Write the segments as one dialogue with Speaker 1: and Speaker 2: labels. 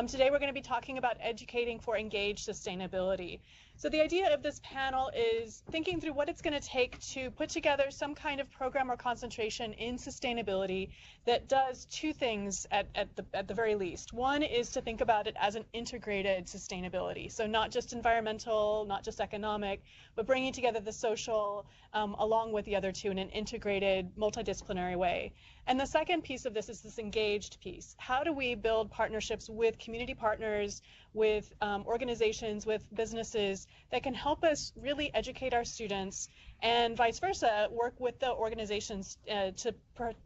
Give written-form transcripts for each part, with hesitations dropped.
Speaker 1: Today we're going to be talking about educating for engaged sustainability. So the idea of this panel is thinking through what it's going to take to put together some kind of program or concentration in sustainability that does two things at the very least. One is to think about it as an integrated sustainability. So not just environmental, not just economic, but bringing together the social along with the other two in an integrated, multidisciplinary way. And the second piece of this is this engaged piece. How do we build partnerships with community partners, with organizations, with businesses that can help us really educate our students, and vice versa, work with the organizations to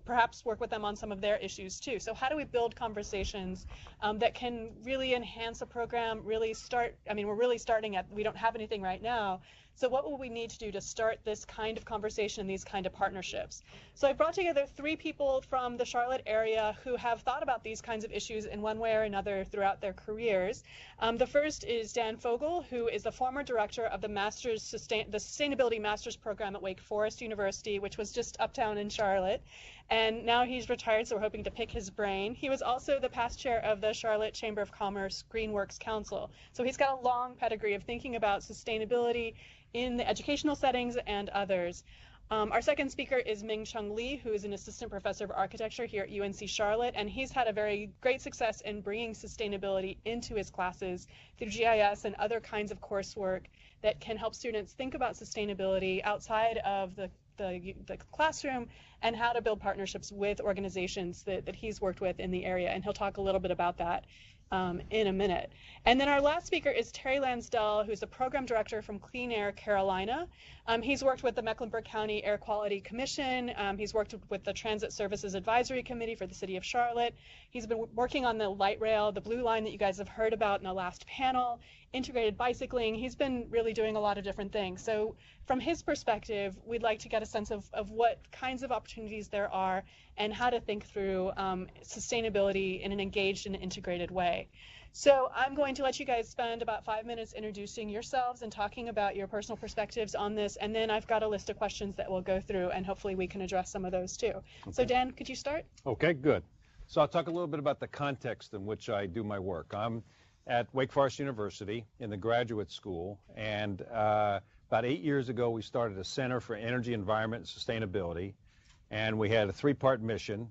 Speaker 1: perhaps work with them on some of their issues too. So how do we build conversations that can really enhance a program, really start, I mean, we're really starting at, we don't have anything right now, so what will we need to do to start this kind of conversation, these kind of partnerships? So I brought together 3 people from the Charlotte area who have thought about these kinds of issues in one way or another throughout their careers. The first is Dan Fogel, who is the former director of the Sustainability Master's Program at Wake Forest University, which was just uptown in Charlotte. And now he's retired, so we're hoping to pick his brain. He was also the past chair of the Charlotte Chamber of Commerce GreenWorks Council. So he's got a long pedigree of thinking about sustainability in the educational settings and others. Our second speaker is Ming-Chung Lee, who is an assistant professor of architecture here at UNC Charlotte, and he's had a very great success in bringing sustainability into his classes through GIS and other kinds of coursework that can help students think about sustainability outside of the classroom and how to build partnerships with organizations that he's worked with in the area, and he'll talk a little bit about that in a minute. And then our last speaker is Terry Lansdell, who's the program director from Clean Air Carolina. He's worked with the Mecklenburg County Air Quality Commission. He's worked with the Transit Services Advisory Committee for the City of Charlotte. He's been working on the light rail, the blue line that you guys have heard about in the last panel, integrated bicycling. He's been really doing a lot of different things. So from his perspective, we'd like to get a sense of what kinds of opportunities there are and how to think through sustainability in an engaged and integrated way. So I'm going to let you guys spend about 5 minutes introducing yourselves and talking about your personal perspectives on this, and then I've got a list of questions that we'll go through, and hopefully we can address some of those too. Okay. So Dan, could you start?
Speaker 2: Okay, good. So I'll talk a little bit about the context in which I do my work. I'm at Wake Forest University in the graduate school, and about 8 years ago we started a Center for Energy, Environment, and Sustainability, and we had a 3-part mission.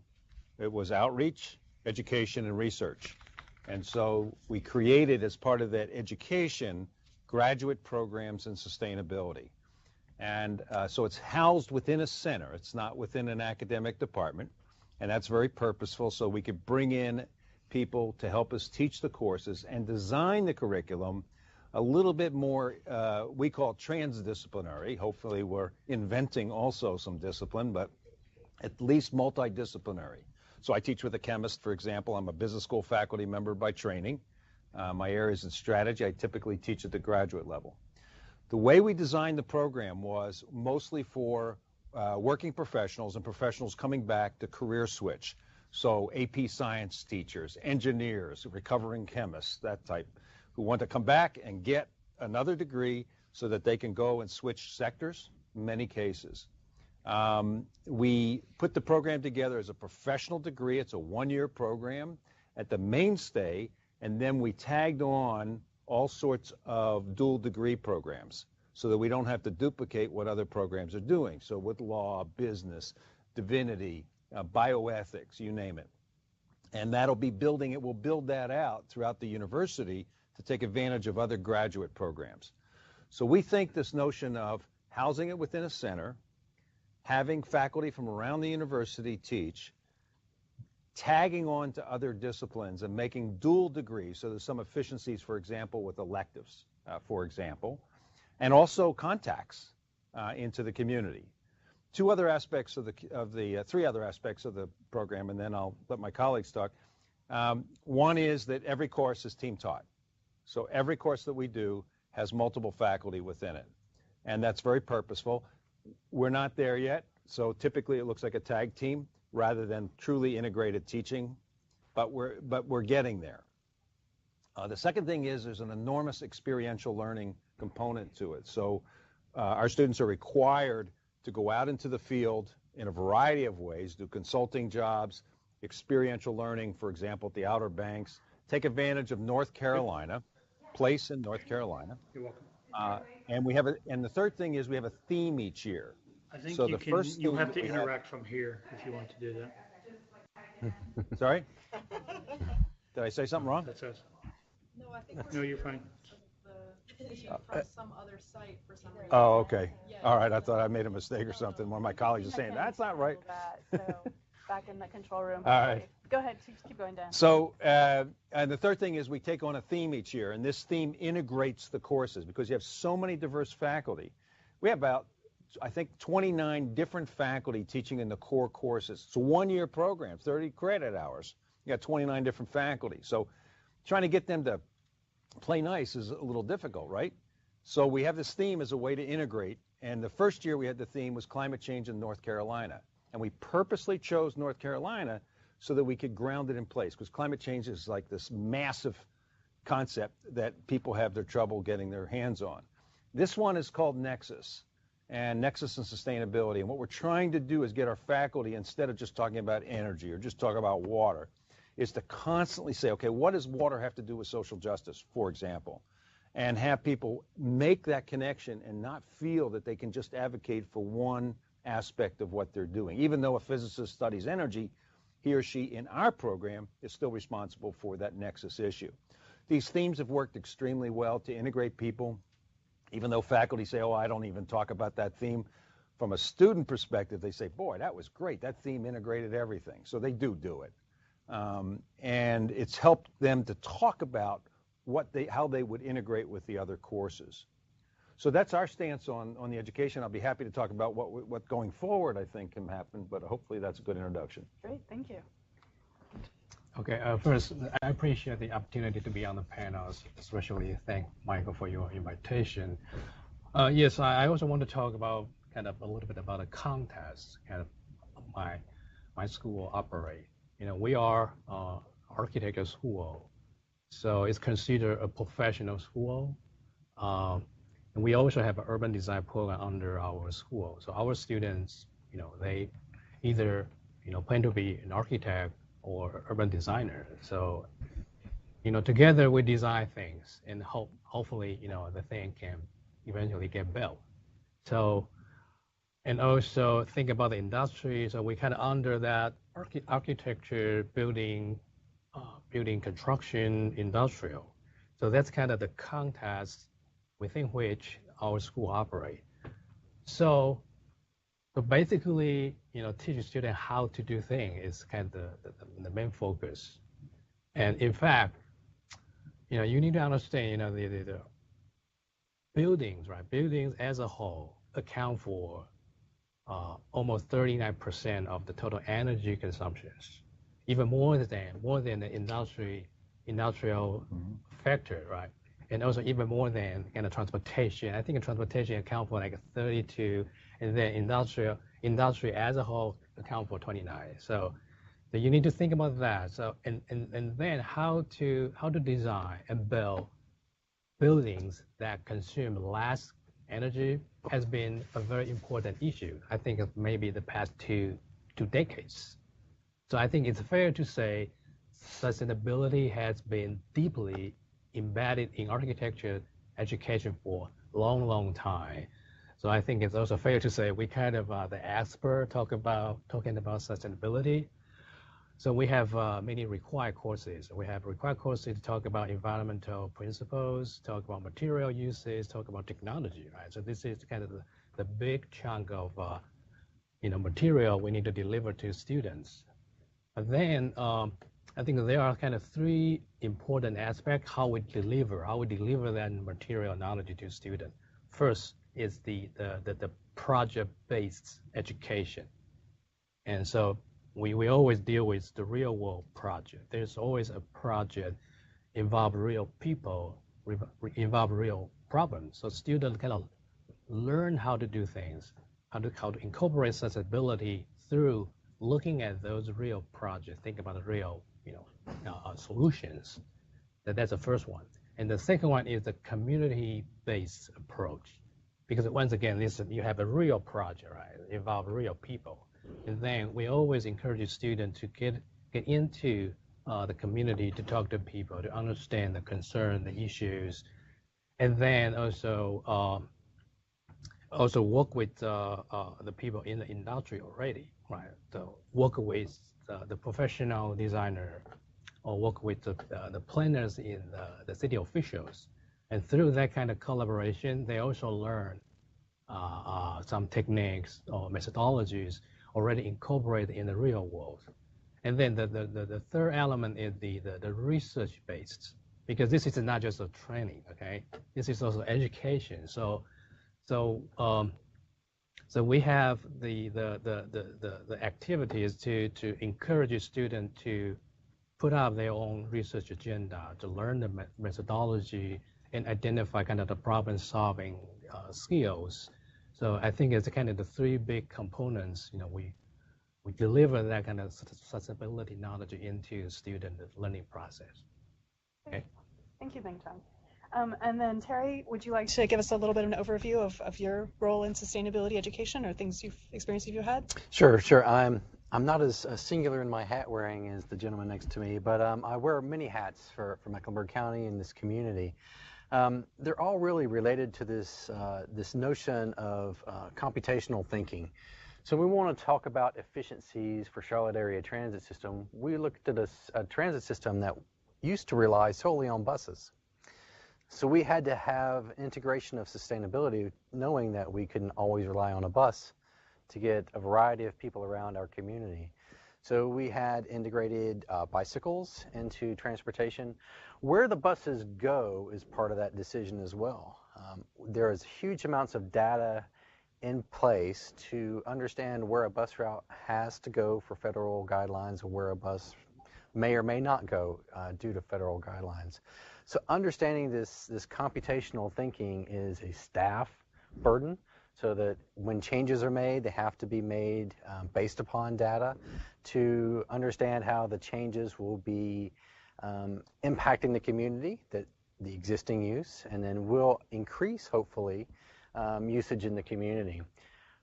Speaker 2: It was outreach, education, and research. And so we created, as part of that education, graduate programs in sustainability. And so it's housed within a center. It's not within an academic department, and that's very purposeful, so we could bring in people to help us teach the courses and design the curriculum a little bit more, we call it transdisciplinary. Hopefully we're inventing also some discipline, but at least multidisciplinary. So I teach with a chemist, for example. I'm a business school faculty member by training. My area is in strategy. I typically teach at the graduate level. The way we designed the program was mostly for working professionals and professionals coming back to career switch. So AP science teachers, engineers, recovering chemists, that type, who want to come back and get another degree so that they can go and switch sectors in many cases. We put the program together as a professional degree. It's a 1-year program at the mainstay, and then we tagged on all sorts of dual degree programs so that we don't have to duplicate what other programs are doing. So with law, business, divinity, bioethics, you name it. And that'll be building, it will build that out throughout the university to take advantage of other graduate programs. So we think this notion of housing it within a center, having faculty from around the university teach, tagging on to other disciplines and making dual degrees, so there's some efficiencies, for example, with electives, for example, and also contacts into the community. 3 other aspects of the program, and then I'll let my colleagues talk. One is that every course is team taught. So every course that we do has multiple faculty within it, and that's very purposeful. We're not there yet, so typically it looks like a tag team rather than truly integrated teaching, but we're getting there. The second thing is there's an enormous experiential learning component to it. So our students are required to go out into the field in a variety of ways, do consulting jobs, experiential learning, for example, at the Outer Banks, take advantage of North Carolina, place in North Carolina.
Speaker 3: You're welcome.
Speaker 2: And the third thing is we have a theme each year.
Speaker 3: I think
Speaker 2: So
Speaker 3: you
Speaker 2: the
Speaker 3: can,
Speaker 2: first
Speaker 3: you'll
Speaker 2: theme
Speaker 3: have to
Speaker 2: we
Speaker 3: interact from here if you want to do that.
Speaker 2: Sorry? Did I say something wrong?
Speaker 3: That's us.
Speaker 1: No, I think
Speaker 3: No, you're fine.
Speaker 1: from some other site for some reason.
Speaker 2: Oh, okay. All right. I thought I made a mistake or something. One of my colleagues is saying, that's not right.
Speaker 1: So back in the control room.
Speaker 2: All right.
Speaker 1: Go ahead, keep going, Dan.
Speaker 2: So, and the third thing is we take on a theme each year, and this theme integrates the courses because you have so many diverse faculty. We have about, I think, 29 different faculty teaching in the core courses. It's a one-year program, 30 credit hours. You got 29 different faculty. So trying to get them to play nice is a little difficult, right? So we have this theme as a way to integrate. And the first year we had the theme was climate change in North Carolina. And we purposely chose North Carolina so that we could ground it in place, because climate change is like this massive concept that people have their trouble getting their hands on. This one is called Nexus, and Nexus and Sustainability. And what we're trying to do is get our faculty, instead of just talking about energy or just talking about water, is to constantly say, okay, what does water have to do with social justice, for example? And have people make that connection and not feel that they can just advocate for one aspect of what they're doing. Even though a physicist studies energy, he or she in our program is still responsible for that nexus issue. These themes have worked extremely well to integrate people, even though faculty say, oh, I don't even talk about that theme. From a student perspective, they say, boy, that was great. That theme integrated everything. So they do it. And it's helped them to talk about how they would integrate with the other courses. So that's our stance on the education. I'll be happy to talk about what going forward I think can happen, but hopefully that's a good introduction.
Speaker 1: Great, thank you.
Speaker 4: Okay, first, I appreciate the opportunity to be on the panels, especially thank Michael for your invitation. Yes, I also want to talk about kind of a little bit about the context kind of my school operate. You know, we are architecture school, so it's considered a professional school. And we also have an urban design program under our school. So our students, you know, they either, you know, plan to be an architect or urban designer. So, you know, together we design things and hopefully, you know, the thing can eventually get built. So, and also think about the industry. So we kind of under that architecture, building, construction, industrial. So that's kind of the context within which our school operate. So basically, you know, teaching students how to do things is kind of the main focus. And in fact, you know, you need to understand, you know, the buildings, right? Buildings as a whole account for almost 39% of the total energy consumptions, even more than the industrial factor, right? And also even more than kind of transportation. I think transportation account for like 32, and then industry as a whole account for 29. So you need to think about that. So and then how to design and build buildings that consume less energy has been a very important issue. I think of maybe the past two decades. So I think it's fair to say sustainability has been deeply embedded in architecture education for a long time. So I think it's also fair to say we kind of the expert talking about sustainability. So we have many required courses. We have required courses to talk about environmental principles, talk about material uses, talk about technology, right? So this is kind of the big chunk of you know, material we need to deliver to students. But then I think there are kind of three important aspects how we deliver that material knowledge to students. First is the project-based education. And so we always deal with the real world project. There's always a project involve real people, involve real problems. So students kind of learn how to do things, how to incorporate sustainability through looking at those real projects, think about the real, you know, solutions. That's the first one. And the second one is the community-based approach. Because once again, you have a real project, right? Involve real people. And then we always encourage students to get into the community, to talk to people, to understand the concern, the issues, and then also work with the people in the industry already, right? So work with the professional designer, or work with the planners in the city officials. And through that kind of collaboration, they also learn some techniques or methodologies already incorporated in the real world. And then the third element is the research-based, because this is not just a training, okay? This is also education. So we have the activities to encourage a student to put up their own research agenda, to learn the methodology and identify kind of the problem-solving skills. So I think it's kind of the three big components. We deliver that kind of accessibility knowledge into student learning process. Okay.
Speaker 1: Thank you, Bing-Tong. And then Terry, would you like to give us a little bit of an overview of your role in sustainability education, or experiences you've had?
Speaker 5: Sure. I'm not as singular in my hat wearing as the gentleman next to me, but I wear many hats for Mecklenburg County and this community. They're all really related to this notion of computational thinking. So we want to talk about efficiencies for Charlotte area transit system. We looked at a transit system that used to rely solely on buses. So we had to have integration of sustainability, knowing that we couldn't always rely on a bus to get a variety of people around our community. So we had integrated bicycles into transportation. Where the buses go is part of that decision as well. There is huge amounts of data in place to understand where a bus route has to go for federal guidelines, or where a bus may or may not go due to federal guidelines. So understanding this computational thinking is a staff burden, so that when changes are made, they have to be made based upon data to understand how the changes will be impacting the community, the existing use, and then will increase, hopefully, usage in the community.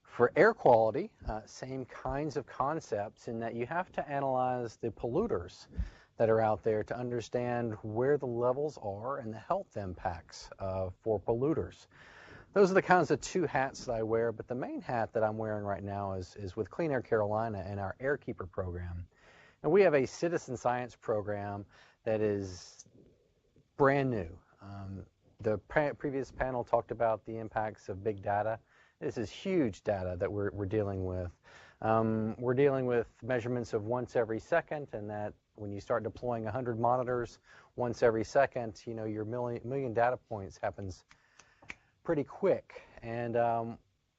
Speaker 5: For air quality, same kinds of concepts, in that you have to analyze the polluters that are out there to understand where the levels are and the health impacts for polluters. Those are the kinds of two hats that I wear, but the main hat that I'm wearing right now is with Clean Air Carolina and our Airkeeper program. And we have a citizen science program that is brand new. The previous panel talked about the impacts of big data. This is huge data that we're dealing with. We're dealing with measurements of once every second, and that when you start deploying 100 monitors once every second, your million data points happens pretty quick. And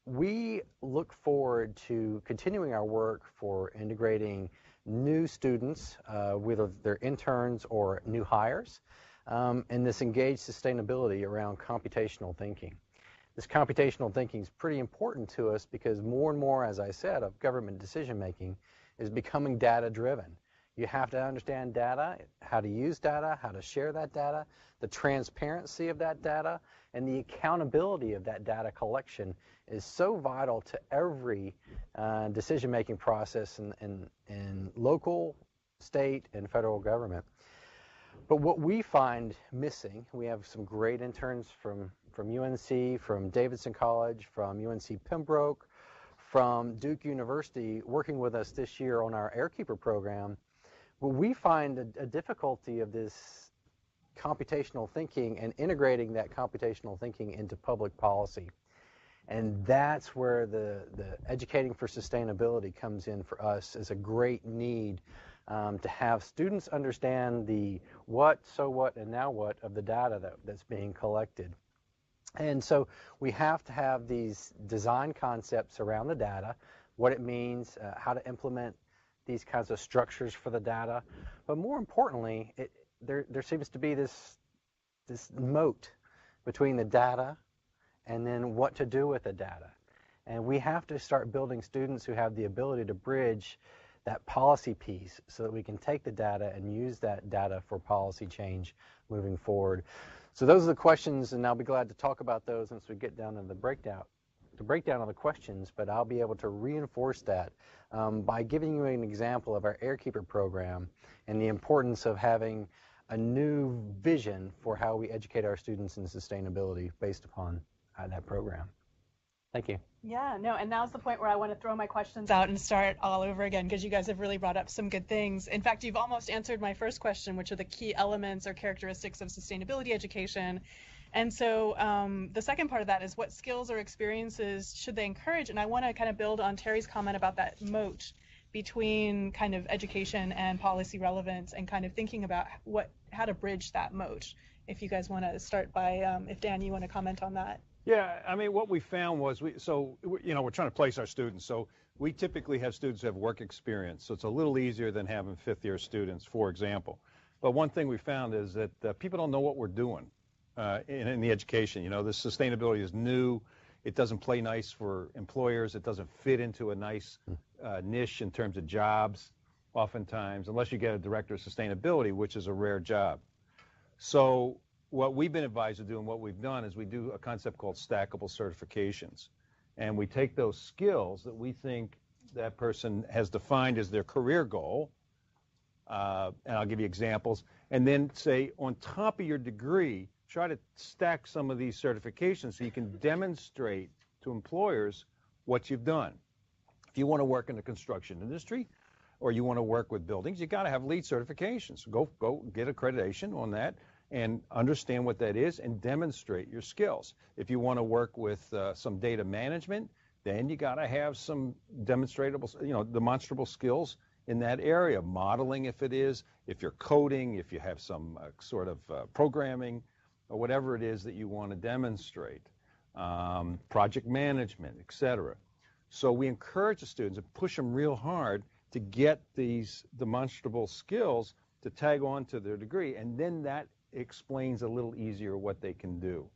Speaker 5: we look forward to continuing our work for integrating new students, whether they're interns or new hires, and this engaged sustainability around computational thinking. This computational thinking is pretty important to us because more and more, as I said, of government decision making is becoming data driven. You have to understand data, how to use data, how to share that data, the transparency of that data, and the accountability of that data collection is so vital to every decision-making process in local, state, and federal government. But what we find missing, we have some great interns from UNC, from Davidson College, from UNC Pembroke, from Duke University working with us this year on our Airkeeper program. But we find a difficulty of this computational thinking and integrating that computational thinking into public policy. And that's where the educating for sustainability comes in for us as a great need to have students understand the what, so what, and now what of the data that's being collected. And so we have to have these design concepts around the data, what it means, how to implement these kinds of structures for the data. But more importantly, there seems to be this moat between the data and then what to do with the data. And we have to start building students who have the ability to bridge that policy piece so that we can take the data and use that data for policy change moving forward. So those are the questions, and I'll be glad to talk about those once we get down to the breakout breakdown of the questions, but I'll be able to reinforce that by giving you an example of our Airkeeper program and the importance of having a new vision for how we educate our students in sustainability based upon that program. Thank you.
Speaker 1: Yeah, no, and now's the point where I want to throw my questions out and start all over again, because you guys have really brought up some good things. In fact, you've almost answered my first question, which are the key elements or characteristics of sustainability education. And so the second part of that is, what skills or experiences should they encourage? And I want to kind of build on Terry's comment about that moat between kind of education and policy relevance, and kind of thinking about how to bridge that moat. If you guys want to start by, if Dan, you want to comment on that.
Speaker 2: Yeah, I mean, what we found was, we're trying to place our students. So we typically have students who have work experience. So it's a little easier than having fifth-year students, for example. But one thing we found is that people don't know what we're doing in the education. You know, this sustainability is new. It doesn't play nice for employers. It doesn't fit into a nice niche in terms of jobs, oftentimes, unless you get a director of sustainability, which is a rare job. So what we've been advised to do, and what we've done, is we do a concept called stackable certifications. And we take those skills that we think that person has defined as their career goal, and I'll give you examples, and then say, on top of your degree, try to stack some of these certifications so you can demonstrate to employers what you've done. If you want to work in the construction industry, or you want to work with buildings, you got to have LEED certifications. Go get accreditation on that, and understand what that is, and demonstrate your skills. If you want to work with some data management, then you got to have some demonstrable, demonstrable skills in that area. Modeling, if it is, if you're coding, if you have some sort of programming, or whatever it is that you want to demonstrate, project management, etc. So we encourage the students and push them real hard to get these demonstrable skills to tag on to their degree, and then that explains a little easier what they can do.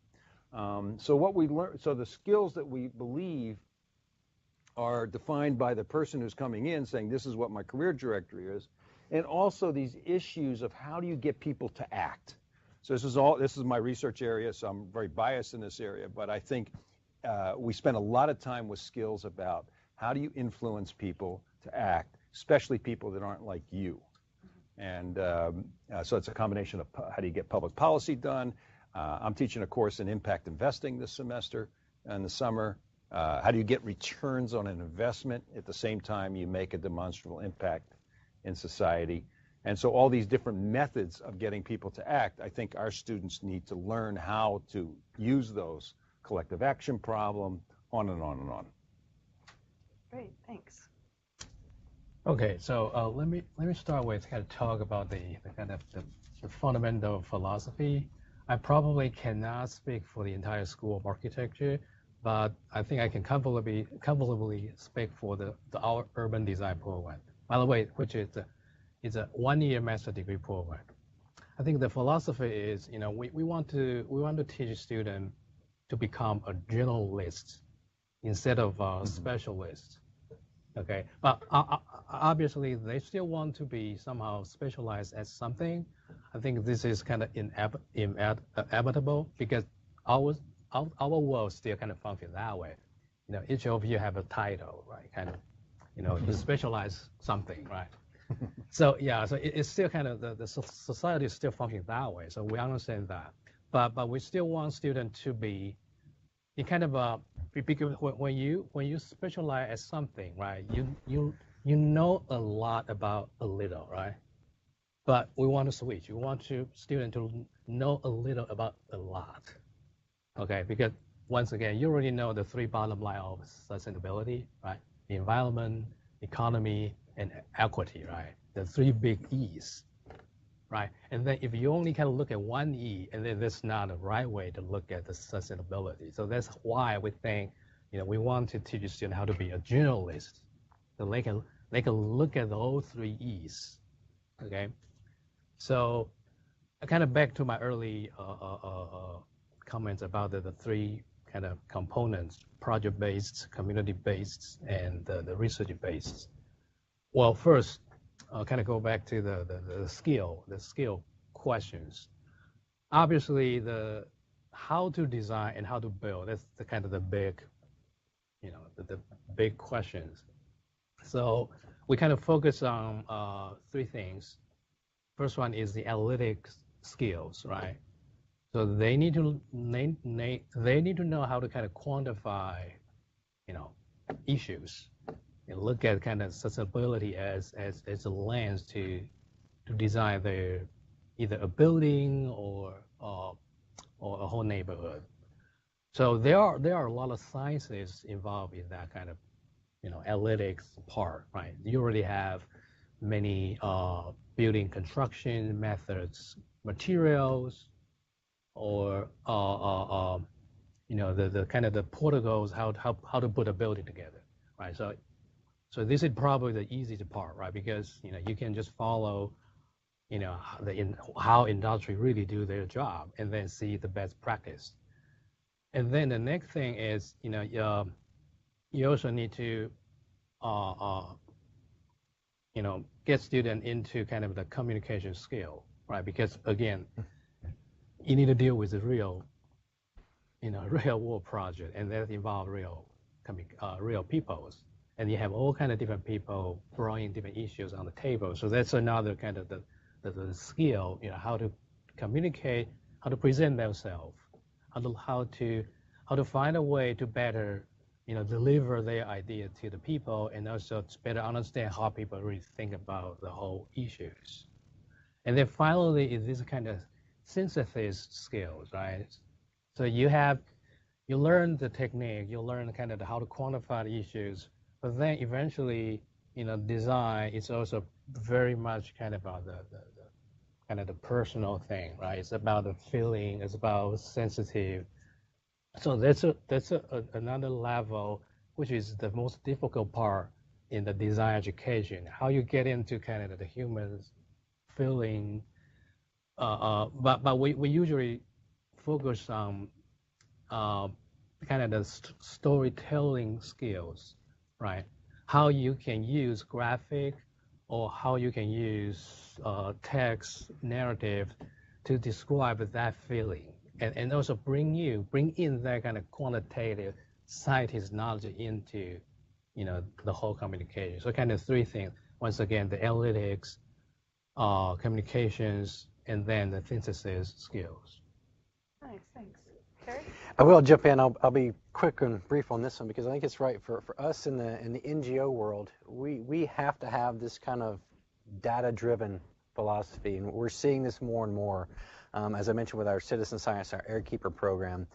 Speaker 2: So what we learn, so the skills that we believe are defined by the person who's coming in saying, this is what my career directory is, and also these issues of how do you get people to act. So this is my research area, so I'm very biased in this area, but I think we spend a lot of time with skills about how do you influence people to act, especially people that aren't like you. And so it's a combination of how do you get public policy done. I'm teaching a course in impact investing this semester in the summer. How do you get returns on an investment at the same time you make a demonstrable impact in society? And so all these different methods of getting people to act, I think our students need to learn how to use those. Collective action problem, on and on and on.
Speaker 1: Great, thanks.
Speaker 4: Okay, so let me start with kind of talk about the kind of the fundamental philosophy. I probably cannot speak for the entire School of Architecture, but I think I can comfortably speak for our urban design program. By the way, which is a one-year master degree program. I think the philosophy is, we want to teach students to become a generalist instead of a specialist. Okay, but obviously they still want to be somehow specialized at something. I think this is kind of inevitable because our world still kind of function that way. Each of you have a title, right? Kind of, you specialize something, right? So yeah, so it's still kind of the society is still functioning that way. So we understand that, but we still want students to be in kind of because when you specialize at something, right? You know a lot about a little, right? But we want to switch. We want students to know a little about a lot. Okay, because once again, you already know the three bottom line of sustainability, right? The environment, economy, and equity, right? The three big E's, right? And then if you only kind of look at one E, and then that's not the right way to look at the sustainability. So that's why we think, we want to teach students how to be a generalist, so they can look at those three E's, okay? So kind of back to my early comments about the three kind of components: project-based, community-based, and the research-based. Well, first, I'll kind of go back to the skill questions. Obviously, the how to design and how to build, that's the kind of the big the big questions. So we kind of focus on three things. First one is the analytics skills, right? So they need to know how to kind of quantify, issues, and look at kind of sustainability as a lens to design either a building or a whole neighborhood. So there are a lot of sciences involved in that kind of analytics part, right? You already have many building construction methods, materials, or the kind of the protocols how to put a building together, right? So this is probably the easiest part, right? Because you can just follow how industry really do their job and then see the best practice. And then the next thing is you also need to get students into kind of the communication skill, right? Because again, you need to deal with the real world project, and that involve real peoples, and you have all kind of different people bringing different issues on the table. So that's another kind of the skill, how to communicate, how to present themselves, how to find a way to better deliver their idea to the people, and also to better understand how people really think about the whole issues. And then finally is this kind of synthesis skills, right? So you learn the technique, you learn kind of how to quantify the issues, but then eventually, design is also very much kind of about the personal thing, right? It's about the feeling, it's about sensitive. So that's another level, which is the most difficult part in the design education. How you get into kind of the human feeling, but we usually focus on kind of the storytelling skills, right? How you can use graphic or how you can use text narrative to describe that feeling. And also bring in that kind of quantitative scientist knowledge into, the whole communication. So kind of three things. Once again, the analytics, communications, and then the synthesis skills.
Speaker 1: Nice, thanks. Terry?
Speaker 5: I will jump in. I'll be quick and brief on this one because I think it's right for us in the NGO world. We have to have this kind of data-driven philosophy, and we're seeing this more and more. As I mentioned with our citizen science, our Airkeeper program.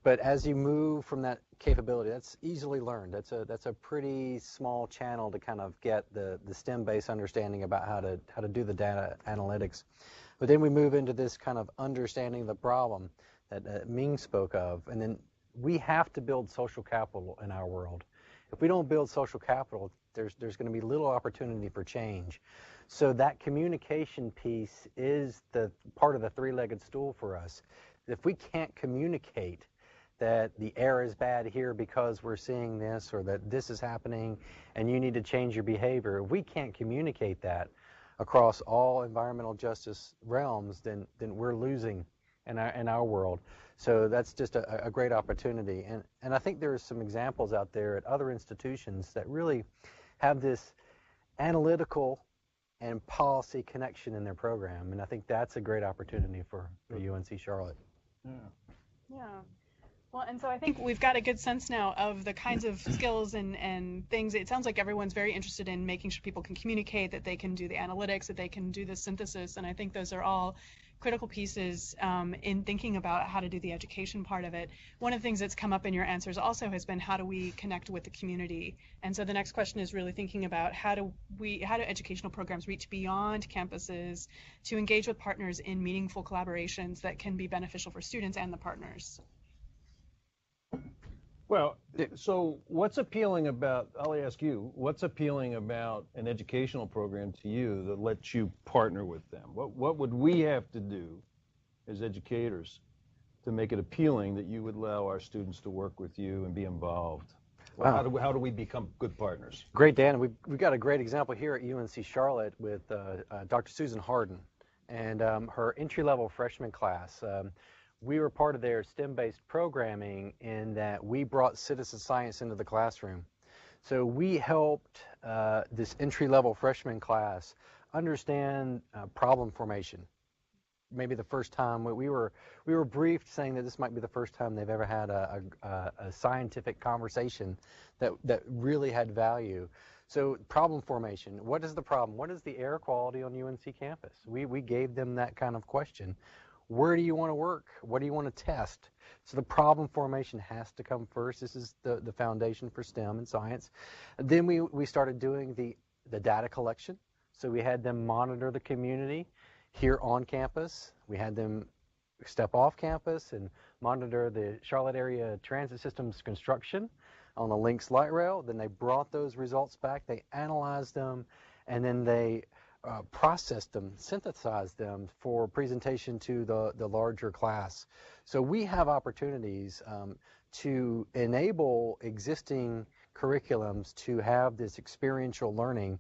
Speaker 5: But as you move from that capability, that's easily learned. That's a pretty small channel to kind of get the STEM-based understanding about how to do the data analytics. But then we move into this kind of understanding the problem that Ming spoke of, and then we have to build social capital in our world. If we don't build social capital, there's going to be little opportunity for change. So that communication piece is the part of the three-legged stool for us. If we can't communicate that the air is bad here because we're seeing this, or that this is happening and you need to change your behavior, if we can't communicate that across all environmental justice realms, then we're losing in our world. So that's just a great opportunity. And I think there are some examples out there at other institutions that really have this analytical and policy connection in their program, and I think that's a great opportunity for UNC Charlotte.
Speaker 1: Yeah. Well, and so I think we've got a good sense now of the kinds of skills and things. It sounds like everyone's very interested in making sure people can communicate, that they can do the analytics, that they can do the synthesis, and I think those are all critical pieces in thinking about how to do the education part of it. One of the things that's come up in your answers also has been, how do we connect with the community? And so the next question is really thinking about how do educational programs reach beyond campuses to engage with partners in meaningful collaborations that can be beneficial for students and the partners?
Speaker 2: Well, so what's appealing about, I'll ask you, what's appealing about an educational program to you that lets you partner with them? What would we have to do as educators to make it appealing that you would allow our students to work with you and be involved? Wow. How do we become good partners?
Speaker 5: Great, Dan. We've got a great example here at UNC Charlotte with Dr. Susan Harden and her entry-level freshman class. we were part of their STEM-based programming in that we brought citizen science into the classroom. So we helped this entry-level freshman class understand problem formation. Maybe the first time we were briefed saying that this might be the first time they've ever had a scientific conversation that really had value. So problem formation, what is the problem? What is the air quality on UNC campus? We gave them that kind of question. Where do you want to work? What do you want to test? So the problem formation has to come first. This is the foundation for STEM and science. Then we started doing the data collection. So we had them monitor the community here on campus. We had them step off campus and monitor the Charlotte area transit system's construction on the Lynx light rail. Then they brought those results back, they analyzed them, and then they processed them, synthesized them for presentation to the larger class. So we have opportunities to enable existing curriculums to have this experiential learning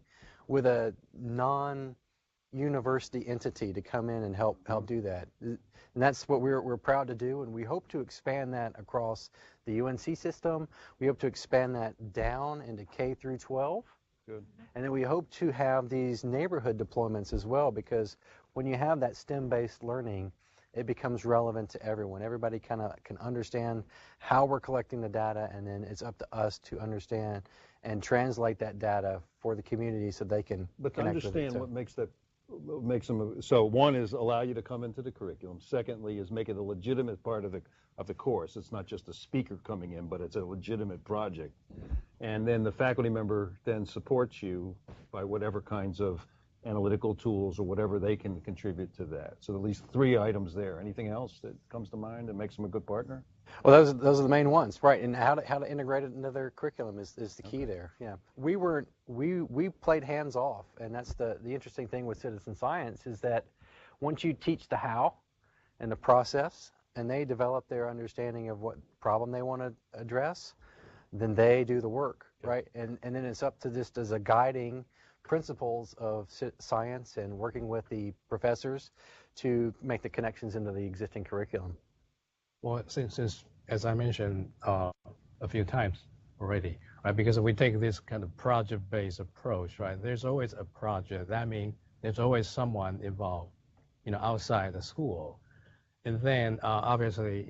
Speaker 5: with a non-university entity to come in and help do that. And that's what we're proud to do, and we hope to expand that across the UNC system. We hope to expand that down into K through 12.
Speaker 2: Good.
Speaker 5: And then we hope to have these neighborhood deployments as well, because when you have that STEM-based learning, it becomes relevant to everyone. Everybody kind of can understand how we're collecting the data, and then it's up to us to understand and translate that data for the community so they can
Speaker 2: But to
Speaker 5: connect with it,
Speaker 2: understand
Speaker 5: too.
Speaker 2: what makes them, so one is allow you to come into the curriculum. Secondly is make it a legitimate part of the course. It's not just a speaker coming in, but it's a legitimate project. And then the faculty member then supports you by whatever kinds of analytical tools or whatever they can contribute to that. So at least 3 items there. Anything else that comes to mind that makes them a good partner?
Speaker 5: Well, those are the main ones, right? And how to integrate it into their curriculum is the key there. Yeah, we played hands off, and that's the interesting thing with citizen science is that once you teach the how and the process, and they develop their understanding of what problem they want to address, then they do the work, right? And then it's up to just as a guiding principles of science and working with the professors to make the connections into the existing curriculum.
Speaker 4: Well, since as I mentioned a few times already, right? Because we take this kind of project-based approach, right? There's always a project. That means there's always someone involved, outside the school, and then obviously,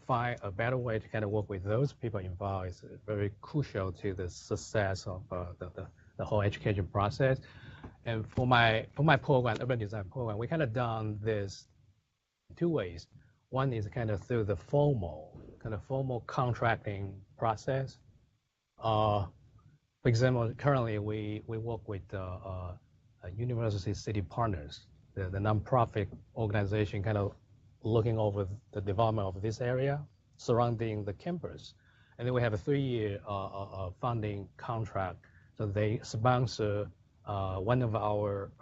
Speaker 4: find a better way to kind of work with those people involved is very crucial to the success of the whole education process. And for my program, urban design program, we kind of done this 2 ways. One is kind of through the formal contracting process. For example, currently we work with university city partners, the nonprofit organization kind of looking over the development of this area surrounding the campus. And then we have a 3-year funding contract. So they sponsor one of our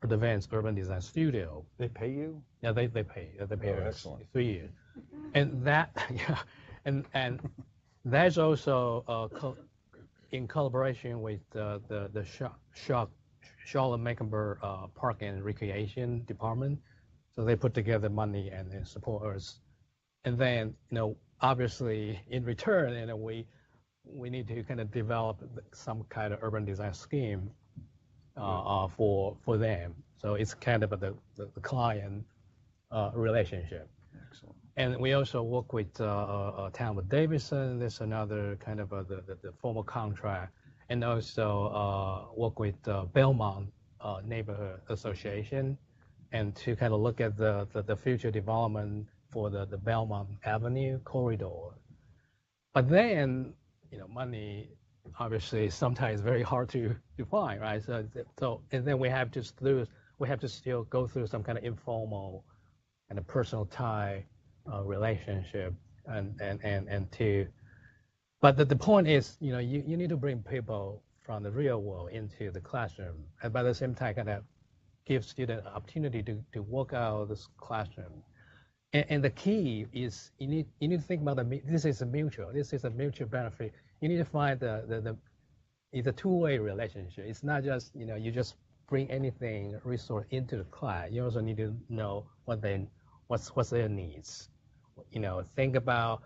Speaker 4: advanced urban design studio.
Speaker 2: They pay you?
Speaker 4: Yeah, they pay. They pay us
Speaker 2: excellent.
Speaker 4: 3 years. And that, and that's also in collaboration with the Charlotte Mecklenburg Park and Recreation Department. So they put together money and they support us. And then, obviously in return, we need to kind of develop some kind of urban design scheme for them. So it's kind of the client relationship.
Speaker 2: Excellent.
Speaker 4: And we also work with Town of Davidson. There's another kind of the formal contract, and also work with Belmont Neighborhood Association, and to kind of look at the future development for the Belmont Avenue corridor. But then, money obviously sometimes very hard to find, right? So and then we have to still go through some kind of informal and a personal tie relationship but the point is, you need to bring people from the real world into the classroom, and by the same time kind of give students an opportunity to work out this classroom. And the key is you need to think about this is a mutual benefit. You need to find it's a two-way relationship. It's not just, you just bring anything resource into the class. You also need to know what they what's their needs. Think about,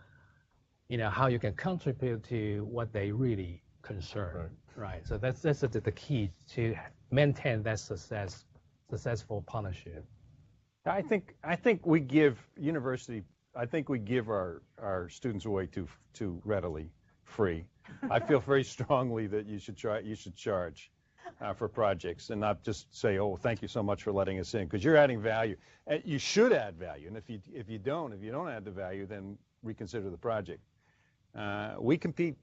Speaker 4: how you can contribute to what they really concern, right? So that's the key to maintain that successful partnership.
Speaker 2: I think we give our students away too readily free. I feel very strongly that you should charge for projects and not just say, oh, thank you so much for letting us in, because you're adding value. And you should add value, and if you don't add the value, then reconsider the project. We compete,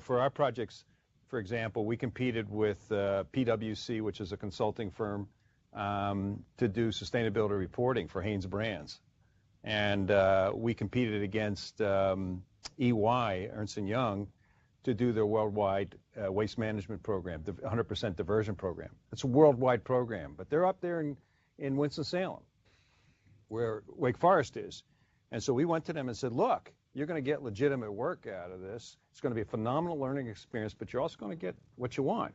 Speaker 2: for our projects. For example, we competed with PwC, which is a consulting firm, to do sustainability reporting for Hanes Brands. And we competed against EY, Ernst & Young, to do their worldwide waste management program, the 100% diversion program. It's a worldwide program, but they're up there in Winston-Salem, where Wake Forest is. And so we went to them and said, look, you're going to get legitimate work out of this. It's going to be a phenomenal learning experience, but you're also going to get what you want.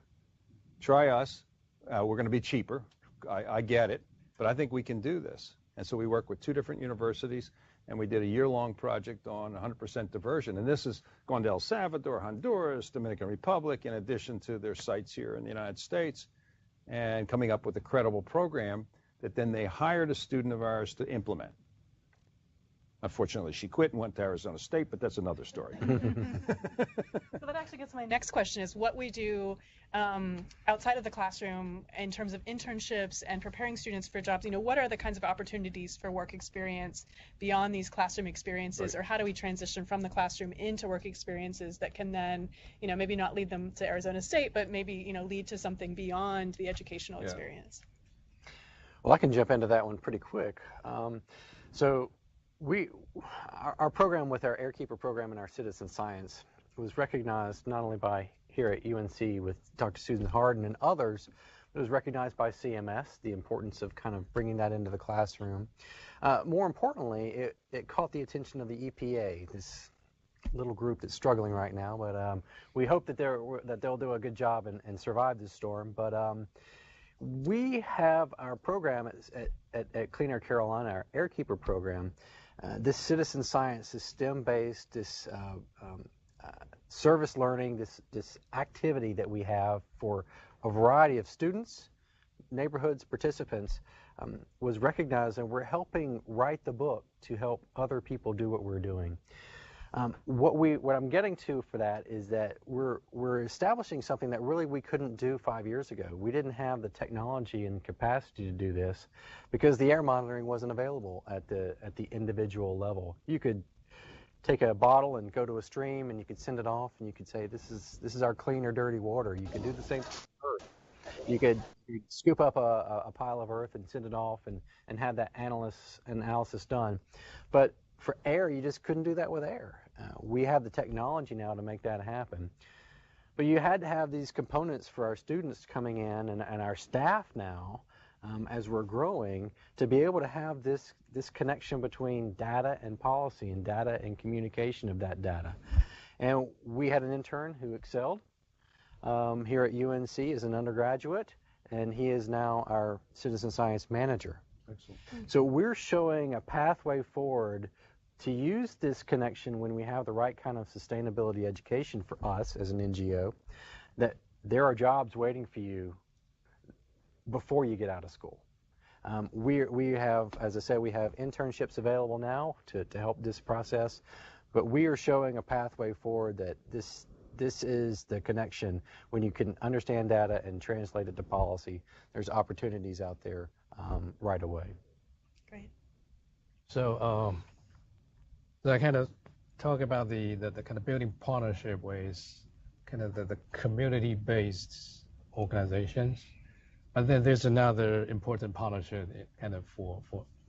Speaker 2: Try us. We're going to be cheaper. I get it, but I think we can do this. And so we worked with 2 different universities, and we did a year-long project on 100% diversion. And this is going to El Salvador, Honduras, Dominican Republic, in addition to their sites here in the United States, and coming up with a credible program that then they hired a student of ours to implement. Unfortunately, she quit and went to Arizona State, but that's another story.
Speaker 1: So that actually gets to my next question, is what we do outside of the classroom in terms of internships and preparing students for jobs. What are the kinds of opportunities for work experience beyond these classroom experiences, or how do we transition from the classroom into work experiences that can then, maybe not lead them to Arizona State, but maybe, lead to something beyond the educational experience?
Speaker 5: Well, I can jump into that one pretty quick. Our program with our Airkeeper program and our citizen science was recognized not only by here at UNC with Dr. Susan Harden and others, but it was recognized by CMS, the importance of kind of bringing that into the classroom. More importantly, it caught the attention of the EPA, this little group that's struggling right now, but we hope that they'll do a good job and survive this storm. But we have our program at Clean Air Carolina, our Airkeeper program. This citizen science, this STEM-based, this service learning, this activity that we have for a variety of students, neighborhoods, participants, was recognized, and we're helping write the book to help other people do what we're doing. What I'm getting to for that is that we're establishing something that really we couldn't do 5 years ago. We didn't have the technology and capacity to do this because the air monitoring wasn't available at the individual level. You could take a bottle and go to a stream, and you could send it off, and you could say, this is our clean or dirty water. You could do the same with earth. You'd scoop up a pile of earth and send it off and have that analysis done. But for air, you just couldn't do that with air. We have the technology now to make that happen. But you had to have these components for our students coming in and our staff now, as we're growing, to be able to have this connection between data and policy and data and communication of that data. And we had an intern who excelled here at UNC as an undergraduate, and he is now our citizen science manager. Excellent. So we're showing a pathway forward to use this connection when we have the right kind of sustainability education for us as an NGO, that there are jobs waiting for you before you get out of school. We have, as I said, we have internships available now to help this process, but we are showing a pathway forward that this is the connection. When you can understand data and translate it to policy, there's opportunities out there right away.
Speaker 1: Great.
Speaker 4: So I kind of talk about the kind of building partnership with kind of the community-based organizations. But then there's another important partnership kind of for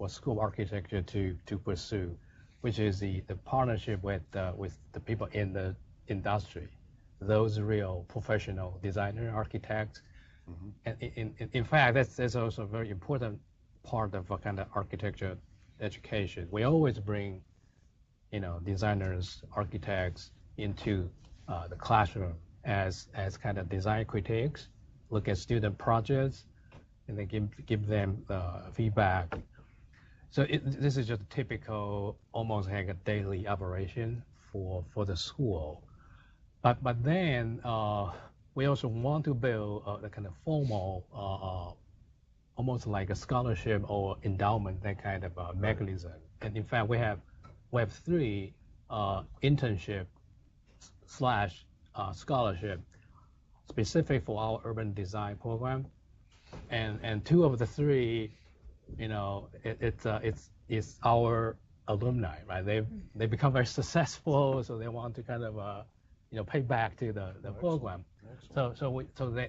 Speaker 4: school architecture to pursue, which is the partnership with the people in the industry, those real professional designer, architects. Mm-hmm. And in fact, that's also a very important part of a kind of architecture education. We always bring designers, architects into the classroom as kind of design critiques, look at student projects, and then give them feedback. So this is just a typical, almost like a daily operation for the school. But then we also want to build a kind of formal, almost like a scholarship or endowment, that kind of mechanism. And in fact, we have 3 internship / scholarship specific for our urban design program, and 2 of the 3, it's our alumni, right? They become very successful, so they want to kind of pay back to the program. So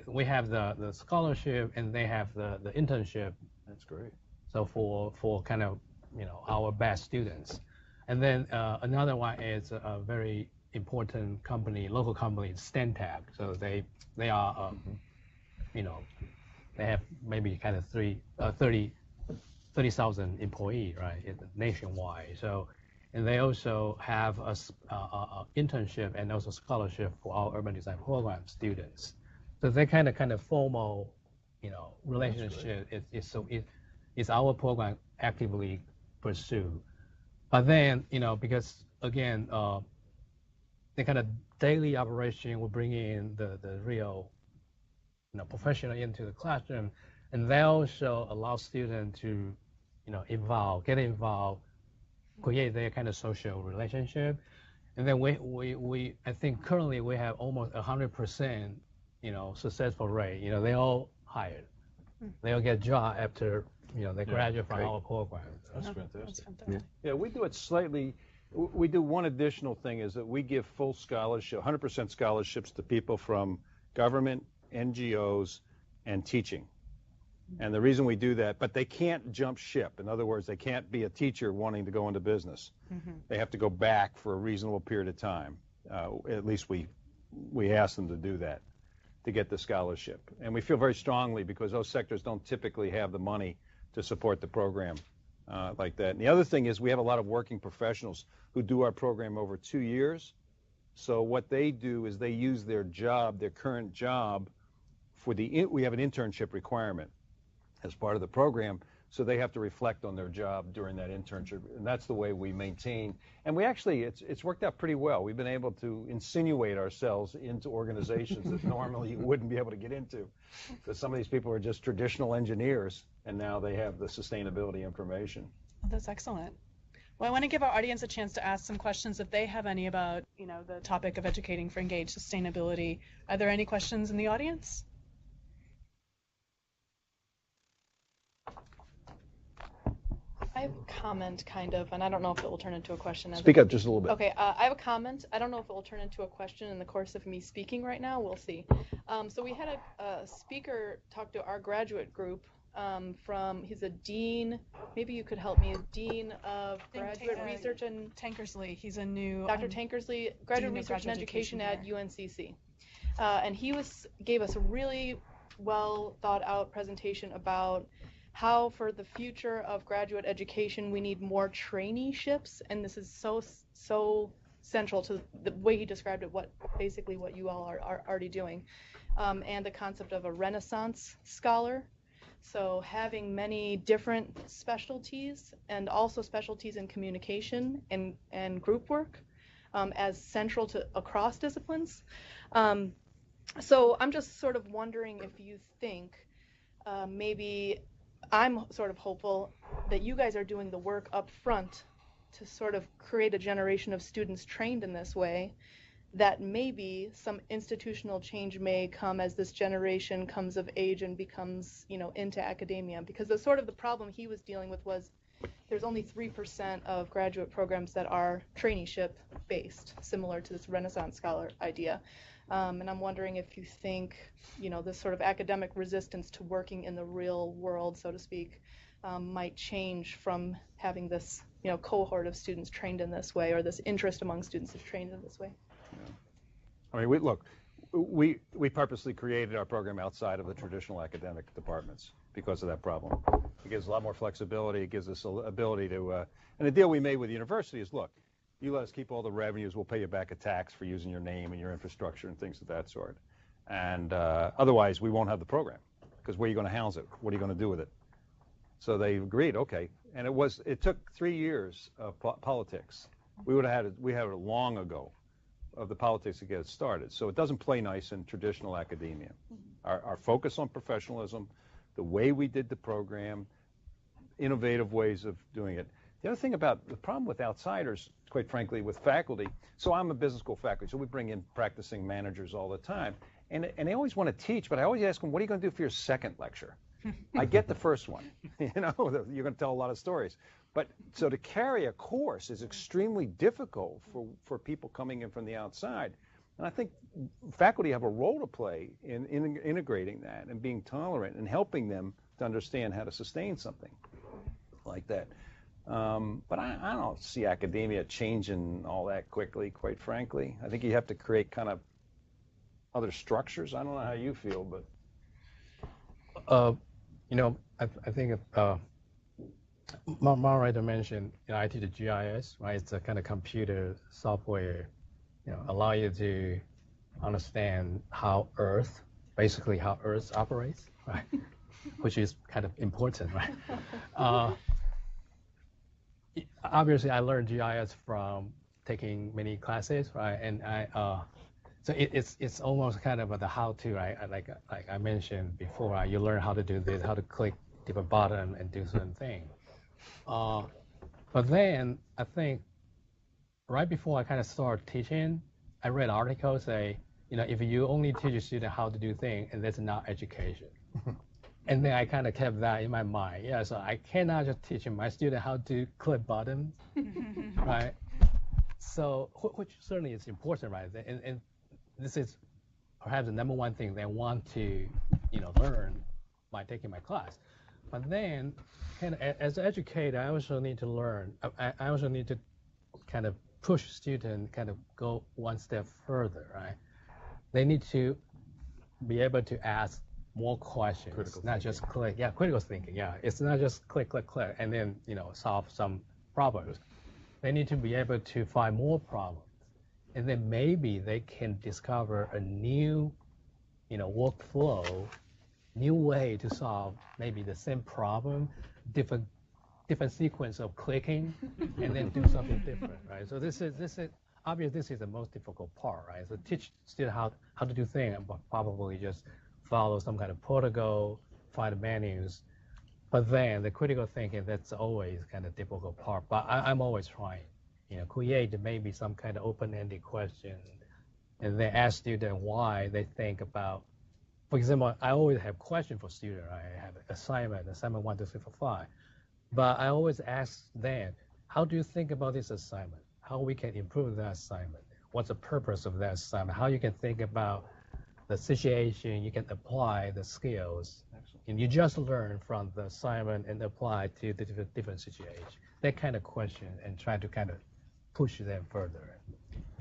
Speaker 4: we have the scholarship, and they have the internship.
Speaker 2: That's great.
Speaker 4: So for kind of our best students, and then another one is a very important company, local company, Stantec. So they are they have maybe kind of 30,000 employees, right, nationwide. So, and they also have a internship and also scholarship for our urban design program students. So they kind of formal, relationship. It's our program actively pursue. But then, because again, the kind of daily operation will bring in the real, professional into the classroom, and they also allow students to, get involved, create their kind of social relationship. And then we I think currently we have almost 100%, successful rate. They all hired. They all get job after, they graduate from our program.
Speaker 2: That's fantastic. Yeah, we do it slightly. We do one additional thing is that we give full scholarship, 100% scholarships to people from government, NGOs, and teaching. And the reason we do that, but they can't jump ship. In other words, they can't be a teacher wanting to go into business. They have to go back for a reasonable period of time. At least we ask them to do that, to get the scholarship. And we feel very strongly because those sectors don't typically have the money to support the program like that. And the other thing is we have a lot of working professionals who do our program over 2 years. So what they do is they use their job, their current job, we have an internship requirement as part of the program, so they have to reflect on their job during that internship, and that's the way we maintain. And we actually, it's worked out pretty well. We've been able to insinuate ourselves into organizations that normally you wouldn't be able to get into, because some of these people are just traditional engineers, and now they have the sustainability information.
Speaker 1: Well, that's excellent. Well, I want to give our audience a chance to ask some questions if they have any about, the topic of educating for engaged sustainability. Are there any questions in the audience?
Speaker 6: I have a comment, kind of, and I don't know if it will turn into a question.
Speaker 2: Speak up just a little bit.
Speaker 6: Okay, I have a comment. I don't know if it will turn into a question in the course of me speaking right now. We'll see. So we had a speaker talk to our graduate group he's a dean, maybe you could help me, a dean of graduate research and...
Speaker 1: Tankersley, he's a new...
Speaker 6: Dr. Tankersley, graduate research and education at UNCC. And he gave us a really well thought out presentation about how for the future of graduate education we need more traineeships, and this is so central to the way he described it, basically what you all are already doing, and the concept of a Renaissance scholar. So having many different specialties and also specialties in communication and group work as central to across disciplines. So I'm just sort of wondering if you think maybe I'm sort of hopeful that you guys are doing the work up front to sort of create a generation of students trained in this way, that maybe some institutional change may come as this generation comes of age and becomes, into academia. Because the problem he was dealing with was there's only 3% of graduate programs that are traineeship based, similar to this Renaissance scholar idea. And I'm wondering if you think, this sort of academic resistance to working in the real world, so to speak, might change from having this, cohort of students trained in this way, or this interest among students is trained in this way.
Speaker 2: Yeah. I mean, we purposely created our program outside of the traditional academic departments because of that problem. It gives a lot more flexibility. It gives us the ability to, and the deal we made with the university is, look, you let us keep all the revenues, we'll pay you back a tax for using your name and your infrastructure and things of that sort. And otherwise, we won't have the program, because where are you going to house it? What are you going to do with it? So they agreed, okay. And it took 3 years of politics. We had it long ago of the politics to get it started. So it doesn't play nice in traditional academia. Our focus on professionalism, the way we did the program, innovative ways of doing it. The other thing about the problem with outsiders, quite frankly, with faculty, so I'm a business school faculty, so we bring in practicing managers all the time. And they always want to teach, but I always ask them, what are you going to do for your second lecture? I get the first one. You're going to tell a lot of stories. But so to carry a course is extremely difficult for people coming in from the outside. And I think faculty have a role to play in integrating that and being tolerant and helping them to understand how to sustain something like that. But I don't see academia changing all that quickly, quite frankly. I think you have to create kind of other structures. I don't know how you feel, but.
Speaker 4: I think Moderator mentioned, I teach GIS, right? It's a kind of computer software, allow you to understand basically how Earth operates, right? Which is kind of important, right? Obviously, I learned GIS from taking many classes, right? And so it's almost kind of the how-to, right? Like I mentioned before, right? You learn how to do this, how to click different button and do certain things. But then I think right before I kind of started teaching, I read articles say, if you only teach a student how to do things, and that's not education. And then I kind of kept that in my mind. Yeah, so I cannot just teach my student how to click buttons, right? So, which certainly is important, right? And this is perhaps the number one thing they want to, learn by taking my class. But then, kind of, as an educator, I also need to learn. I also need to kind of push students kind of go one step further, right? They need to be able to ask more questions, not just click. Yeah, critical thinking. Yeah, it's not just click, click, click, and then solve some problems. They need to be able to find more problems, and then maybe they can discover a new, workflow, new way to solve maybe the same problem, different sequence of clicking, and then do something different, right? So this is obviously this is the most difficult part, right? So teach students how to do things, but probably just follow some kind of protocol, find menus. But then the critical thinking, that's always kind of difficult part. But I'm always trying, create maybe some kind of open-ended question, and then ask students why they think about. For example, I always have questions for students. I have assignment 1, 2, 3, 4, 5. But I always ask them, how do you think about this assignment? How we can improve that assignment? What's the purpose of that assignment? How you can think about the situation, you can apply the skills. Excellent. And you just learn from the assignment and apply to the different situations. That kind of question, and try to kind of push them further.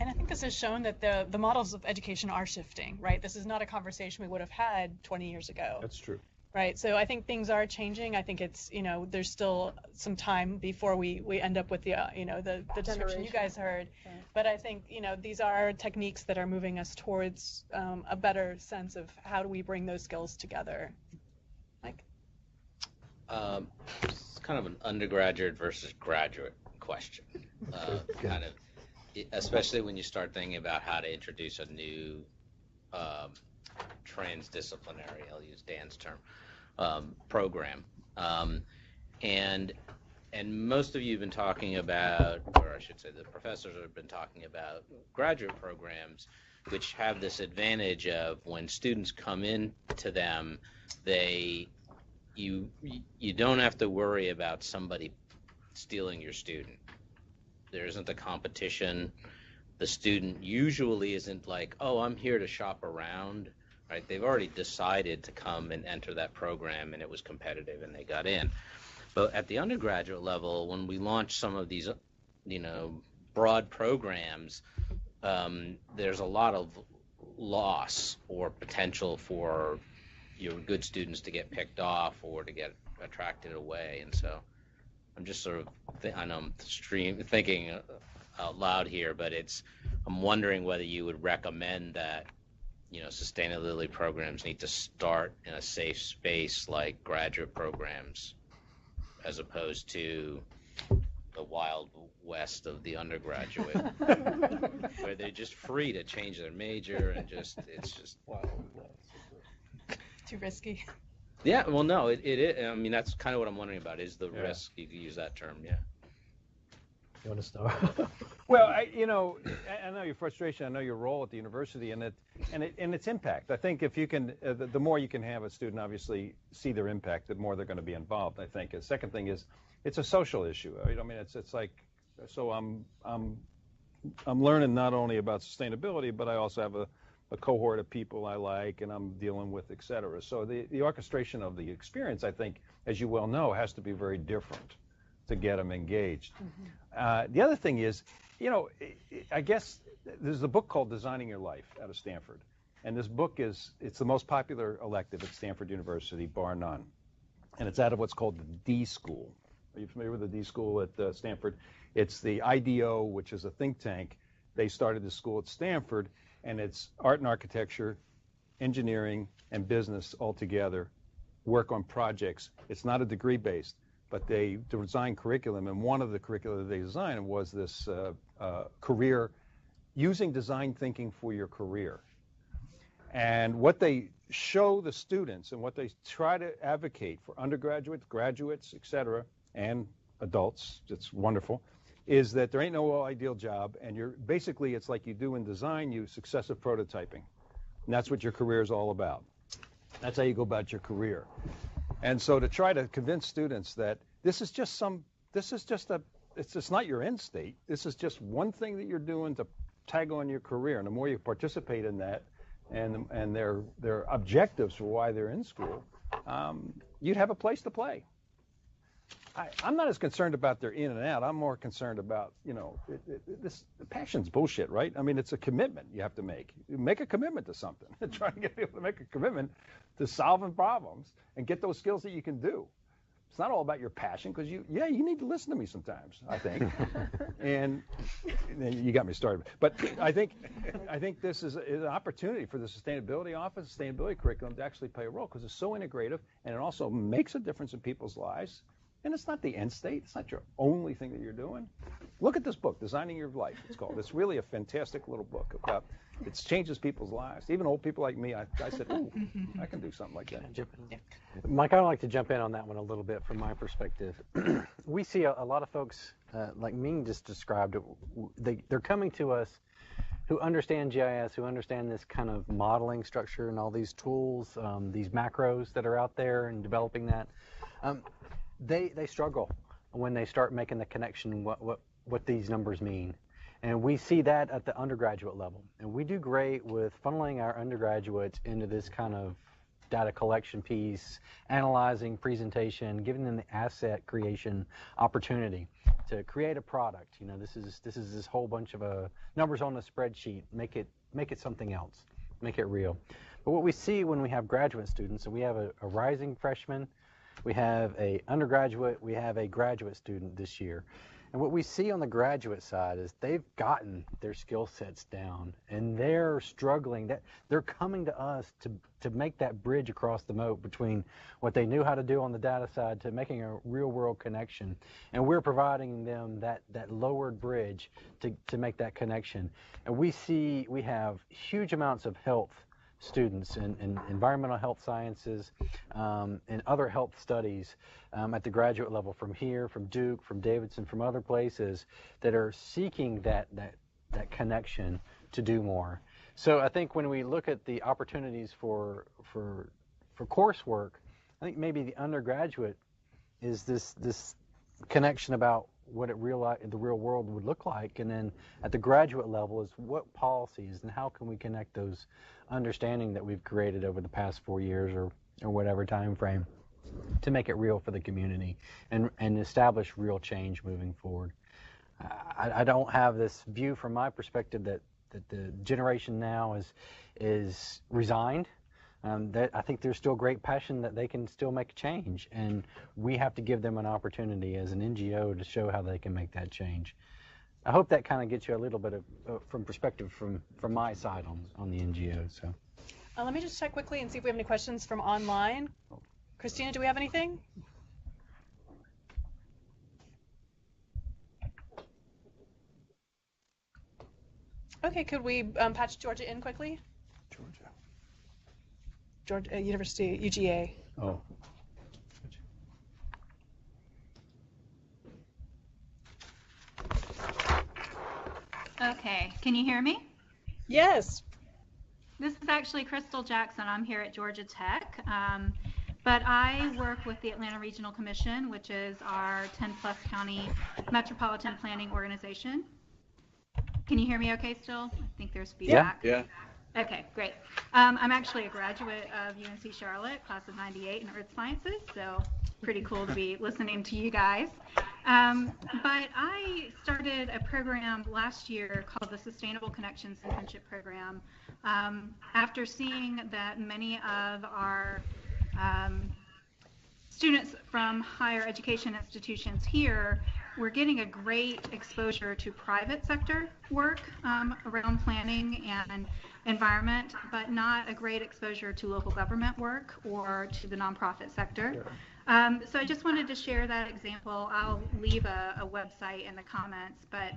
Speaker 1: And I think this has shown that the models of education are shifting, right? This is not a conversation we would have had 20 years ago.
Speaker 2: That's true.
Speaker 1: Right, so I think things are changing. I think it's, there's still some time before we end up with the, the description you guys heard. Right. But I think, these are techniques that are moving us towards a better sense of how do we bring those skills together. Mike?
Speaker 7: It's kind of an undergraduate versus graduate question. Kind of, especially when you start thinking about how to introduce a new transdisciplinary, I'll use Dan's term, program. And most of you have been talking about, or I should say the professors have been talking about graduate programs, which have this advantage of when students come in to them, you don't have to worry about somebody stealing your student. There isn't a competition. The student usually isn't like, oh, I'm here to shop around, right? They've already decided to come and enter that program, and it was competitive, and they got in. But at the undergraduate level, when we launch some of these, broad programs, there's a lot of loss or potential for your good students to get picked off or to get attracted away. And so I'm just sort of, I know I'm thinking out loud here, but I'm wondering whether you would recommend that, sustainability programs need to start in a safe space like graduate programs. as opposed to the wild west of the undergraduate, where they're just free to change their major and it's just wild west.
Speaker 1: Too risky.
Speaker 7: Yeah, well, no, it is. I mean, that's kind of what I'm wondering about is the risk. You could use that term, yeah.
Speaker 4: You want to start?
Speaker 2: Well, I know your frustration. I know your role at the university and its impact. I think if you can, the more you can have a student obviously see their impact, the more they're going to be involved. I think. The second thing is, it's a social issue. I mean, it's like, so I'm learning not only about sustainability, but I also have a cohort of people I like and I'm dealing with, et cetera. So the orchestration of the experience, I think, as you well know, has to be very different to get them engaged. The other thing is, I guess there's a book called Designing Your Life out of Stanford. And this book it's the most popular elective at Stanford University, bar none. And it's out of what's called the D School. Are you familiar with the D School at Stanford? It's the IDO, which is a think tank. They started the school at Stanford, and it's art and architecture, engineering, and business all together, work on projects. It's not a degree-based, but they design curriculum, and one of the curricula they designed was this career, using design thinking for your career. And what they show the students and what they try to advocate for undergraduates, graduates, et cetera, and adults, it's wonderful, is that there ain't no ideal job, and basically it's like you do in design, you successive prototyping. And that's what your career is all about. That's how you go about your career. And so to try to convince students that it's not your end state. This is just one thing that you're doing to tag on your career. And the more you participate in that and their objectives for why they're in school, you'd have a place to play. I'm not as concerned about their in and out. I'm more concerned about, this passion's bullshit, right? I mean, it's a commitment you have to make. You make a commitment to something. Try to get people to make a commitment to solving problems and get those skills that you can do. It's not all about your passion, because you need to listen to me sometimes, I think. And you got me started. But I think this is an opportunity for the sustainability office, sustainability curriculum to actually play a role, because it's so integrative and it also makes a difference in people's lives. And it's not the end state. It's not your only thing that you're doing. Look at this book, Designing Your Life, it's called. It's really a fantastic little book about, it changes people's lives. Even old people like me, I said, ooh, I can do something like that.
Speaker 5: Mike, I'd like to jump in on that one a little bit from my perspective. We see a lot of folks, like Ming just described, they're coming to us who understand GIS, who understand this kind of modeling structure and all these tools, these macros that are out there and developing that. They struggle when they start making the connection what these numbers mean. And we see that at the undergraduate level. And we do great with funneling our undergraduates into this kind of data collection piece, analyzing presentation, giving them the asset creation opportunity to create a product. This is this whole bunch of numbers on a spreadsheet. Make it something else. Make it real. But what we see when we have graduate students, and we have a rising freshman, we have a undergraduate, we have a graduate student this year. And what we see on the graduate side is they've gotten their skill sets down and they're struggling. They're coming to us to make that bridge across the moat between what they knew how to do on the data side to making a real world connection. And we're providing them that lowered bridge to make that connection. And we have huge amounts of health students in environmental health sciences and other health studies at the graduate level from here, from Duke, from Davidson, from other places that are seeking that connection to do more. So I think when we look at the opportunities for coursework, I think maybe the undergraduate is this connection about what the real world would look like, and then at the graduate level is what policies and how can we connect those understanding that we've created over the past 4 years or whatever time frame to make it real for the community and establish real change moving forward. I don't have this view from my perspective that the generation now is resigned. I think there's still great passion that they can still make a change, and we have to give them an opportunity as an NGO to show how they can make that change. I hope that kind of gets you a little bit of from perspective from my side on the NGO. So,
Speaker 1: let me just check quickly and see if we have any questions from online. Christina, do we have anything? Okay, could we patch Georgia in quickly? Georgia University, UGA.
Speaker 2: Oh.
Speaker 8: Okay, can you hear me?
Speaker 1: Yes.
Speaker 8: This is actually Crystal Jackson. I'm here at Georgia Tech, but I work with the Atlanta Regional Commission, which is our 10-plus county metropolitan planning organization. Can you hear me okay still? I think there's feedback.
Speaker 5: Yeah.
Speaker 8: Okay, great. I'm actually a graduate of UNC Charlotte, class of '98 in Earth Sciences, so pretty cool to be listening to you guys. But I started a program last year called the Sustainable Connections Internship Program after seeing that many of our students from higher education institutions here were getting a great exposure to private sector work around planning and environment, but not a great exposure to local government work or to the nonprofit sector.
Speaker 5: Sure.
Speaker 8: So I just wanted to share that example. I'll leave a website in the comments, but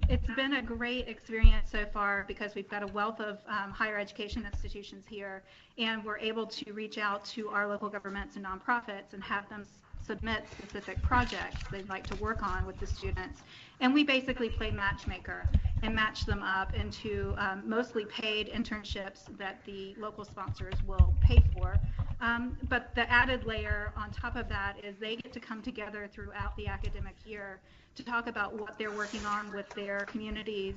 Speaker 8: it's been a great experience so far because we've got a wealth of higher education institutions here, and we're able to reach out to our local governments and nonprofits and have them submit specific projects they'd like to work on with the students. And we basically play matchmaker and match them up into mostly paid internships that the local sponsors will pay for. But the added layer on top of that is they get to come together throughout the academic year to talk about what they're working on with their communities,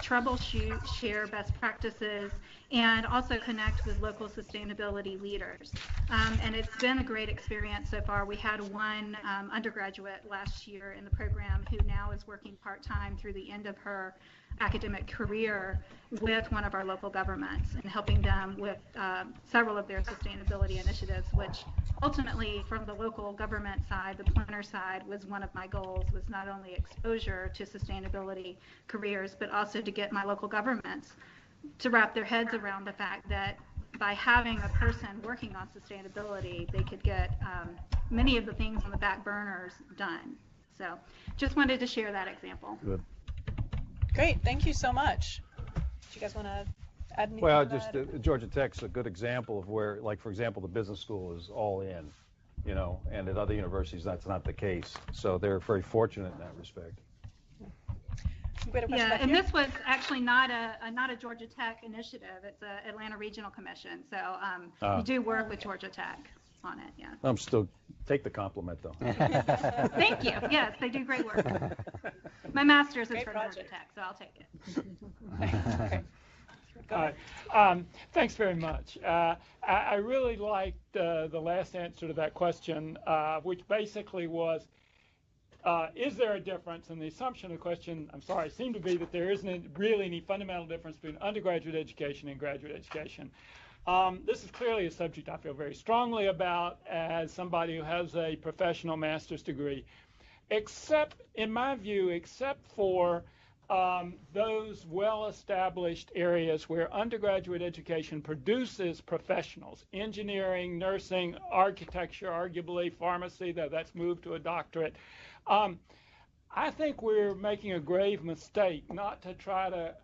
Speaker 8: troubleshoot, share best practices, and also connect with local sustainability leaders. And it's been a great experience so far. We had one undergraduate last year in the program who now is working part-time through the end of her academic career with one of our local governments and helping them with several of their sustainability initiatives, which ultimately from the local government side, the planner side, was one of my goals, was not only exposure to sustainability careers, but also to get my local governments to wrap their heads around the fact that by having a person working on sustainability, they could get many of the things on the back burners done. So just wanted to share that example.
Speaker 2: Good.
Speaker 1: Great, thank you so much. Do you guys want to add anything?
Speaker 2: Well,
Speaker 1: to
Speaker 2: just
Speaker 1: that?
Speaker 2: Georgia Tech's a good example of where, like, for example, the business school is all in, you know, and at other universities that's not the case. So they're very fortunate in that respect.
Speaker 8: Yeah, and this was actually not a Georgia Tech initiative. It's a Atlanta Regional Commission. So we do work with Georgia Tech on it. Yeah.
Speaker 2: I'm still take the compliment though.
Speaker 8: Thank you. Yes, they do great work. My master's is
Speaker 1: Great
Speaker 8: from
Speaker 1: project.
Speaker 8: Georgia Tech, so I'll take it.
Speaker 1: Okay.
Speaker 3: Thanks very much. I really liked the last answer to that question, which basically was, is there a difference? And the assumption of the question, I'm sorry, seemed to be that there isn't really any fundamental difference between undergraduate education and graduate education. This is clearly a subject I feel very strongly about as somebody who has a professional master's degree, except, in my view, except for those well-established areas where undergraduate education produces professionals, engineering, nursing, architecture, arguably pharmacy, though that's moved to a doctorate. I think we're making a grave mistake not to try to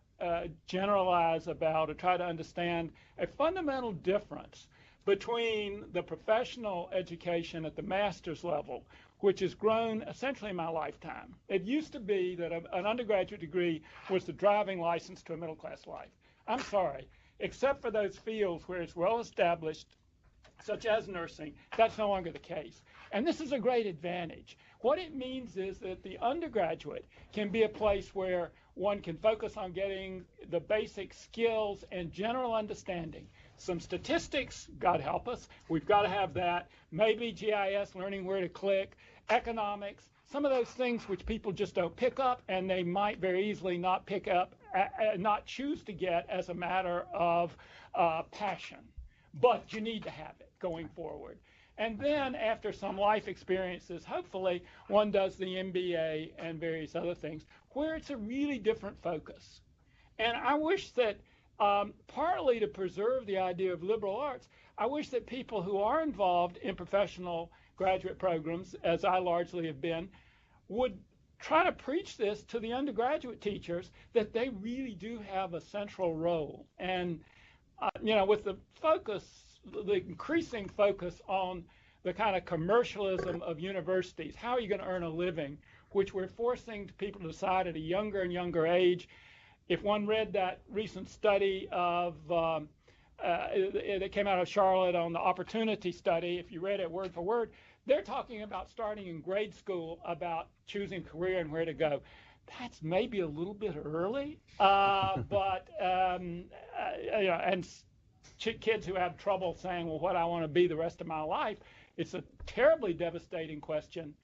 Speaker 3: generalize about or try to understand a fundamental difference between the professional education at the master's level, which has grown essentially in my lifetime. It used to be that an undergraduate degree was the driving license to a middle-class life. I'm sorry, except for those fields where it's well established, such as nursing, that's no longer the case. And this is a great advantage. What it means is that the undergraduate can be a place where one can focus on getting the basic skills and general understanding. Some statistics, God help us, we've got to have that. Maybe GIS, learning where to click, economics, some of those things which people just don't pick up, and they might very easily not pick up, not choose to get as a matter of passion. But you need to have it going forward. And then after some life experiences, hopefully one does the MBA and various other things where it's a really different focus. And I wish that partly to preserve the idea of liberal arts, I wish that people who are involved in professional graduate programs, as I largely have been, would try to preach this to the undergraduate teachers that they really do have a central role. And, with the increasing focus on the kind of commercialism of universities, how are you going to earn a living, which we're forcing people to decide at a younger and younger age. If one read that recent study of that came out of Charlotte on the opportunity study, if you read it word for word, they're talking about starting in grade school about choosing career and where to go. That's maybe a little bit early, but and kids who have trouble saying, well, what I want to be the rest of my life, it's a terribly devastating question.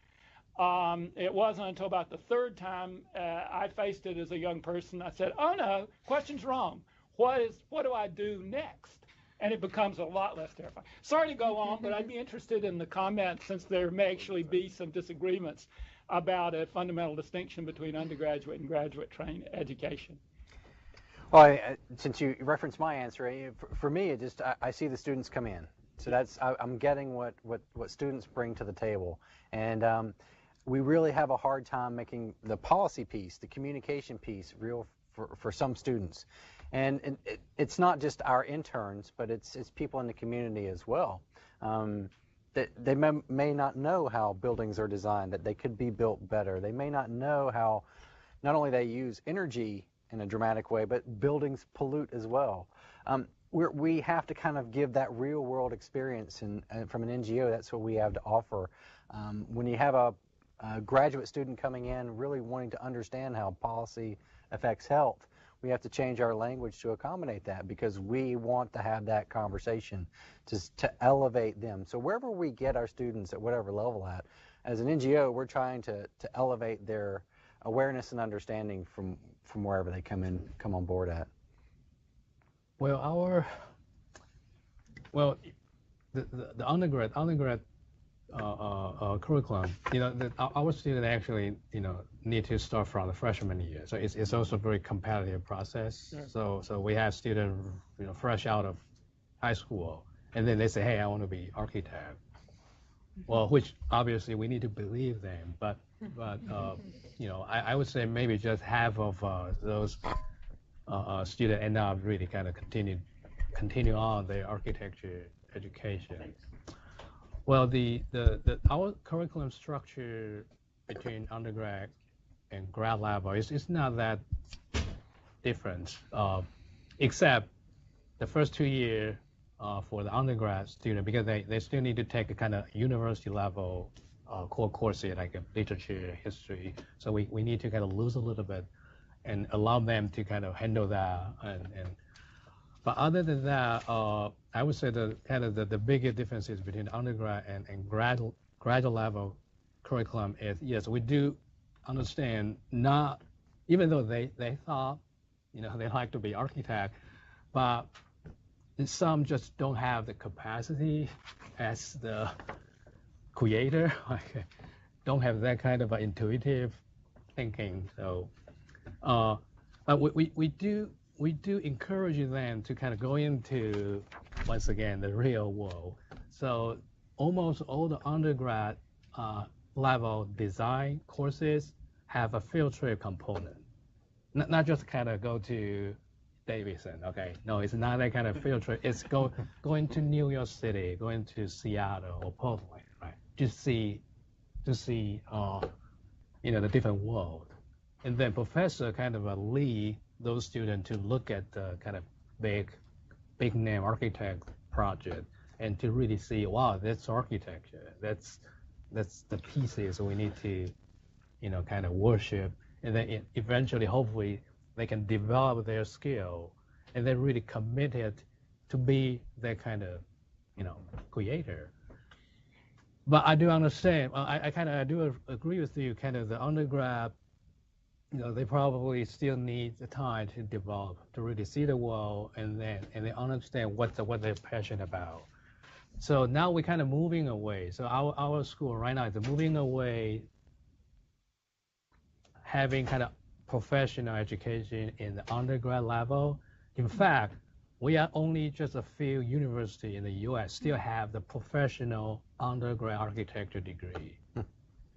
Speaker 3: It wasn't until about the third time I faced it as a young person, I said, oh no, question's wrong. What do I do next? And it becomes a lot less terrifying. Sorry to go on, but I'd be interested in the comments, since there may actually be some disagreements about a fundamental distinction between undergraduate and graduate trained education.
Speaker 5: Well, since you referenced my answer, for me, I see the students come in. So I'm getting what students bring to the table. And we really have a hard time making the policy piece, the communication piece, real for some students. And it's not just our interns, but it's people in the community as well. They may not know how buildings are designed, that they could be built better. They may not know how not only they use energy in a dramatic way, but buildings pollute as well. We have to kind of give that real world experience, and from an NGO, that's what we have to offer. When you have a graduate student coming in really wanting to understand how policy affects health, we have to change our language to accommodate that, because we want to have that conversation to elevate them. So wherever we get our students at whatever level at, as an NGO, we're trying to elevate their awareness and understanding from wherever they come on board at.
Speaker 4: Well, the undergrad curriculum, our students actually, need to start from the freshman year. So it's also a very competitive process. Sure. So we have students, fresh out of high school, and then they say, hey, I want to be architect. Well, which obviously we need to believe them, but I would say maybe just half of those students end up really kind of continue on their architecture education. Well, our curriculum structure between undergrad and grad level is not that different, except the first 2 years for the undergrad student, because they still need to take a kind of university level core courses like literature, history. So we need to kind of lose a little bit and allow them to kind of handle that. But other than that, I would say the bigger differences between undergrad and graduate level curriculum is, yes, we do understand, not even though they thought they like to be architect, but some just don't have the capacity as the creator, don't have that kind of intuitive thinking. So, but we do encourage them to kind of go into, once again, the real world. So almost all the undergrad level design courses have a field trip component. Not just kind of go to Davidson, okay? No, it's not that kind of field trip. It's going to New York City, going to Seattle or Portland, right? To see the different world. And then professor kind of lead those students to look at the kind of big name architect project and to really see, wow, that's architecture. That's the pieces we need to, kind of worship. And then eventually, hopefully, they can develop their skill and they're really committed to be that kind of, creator. But I do understand, I do agree with you, kind of the undergrad, they probably still need the time to develop, to really see the world and they understand what they're passionate about. So now we're kind of moving away. So our school right now is moving away, having kind of professional education in the undergrad level. In fact, we are only just a few universities in the U.S. still have the professional undergrad architecture degree.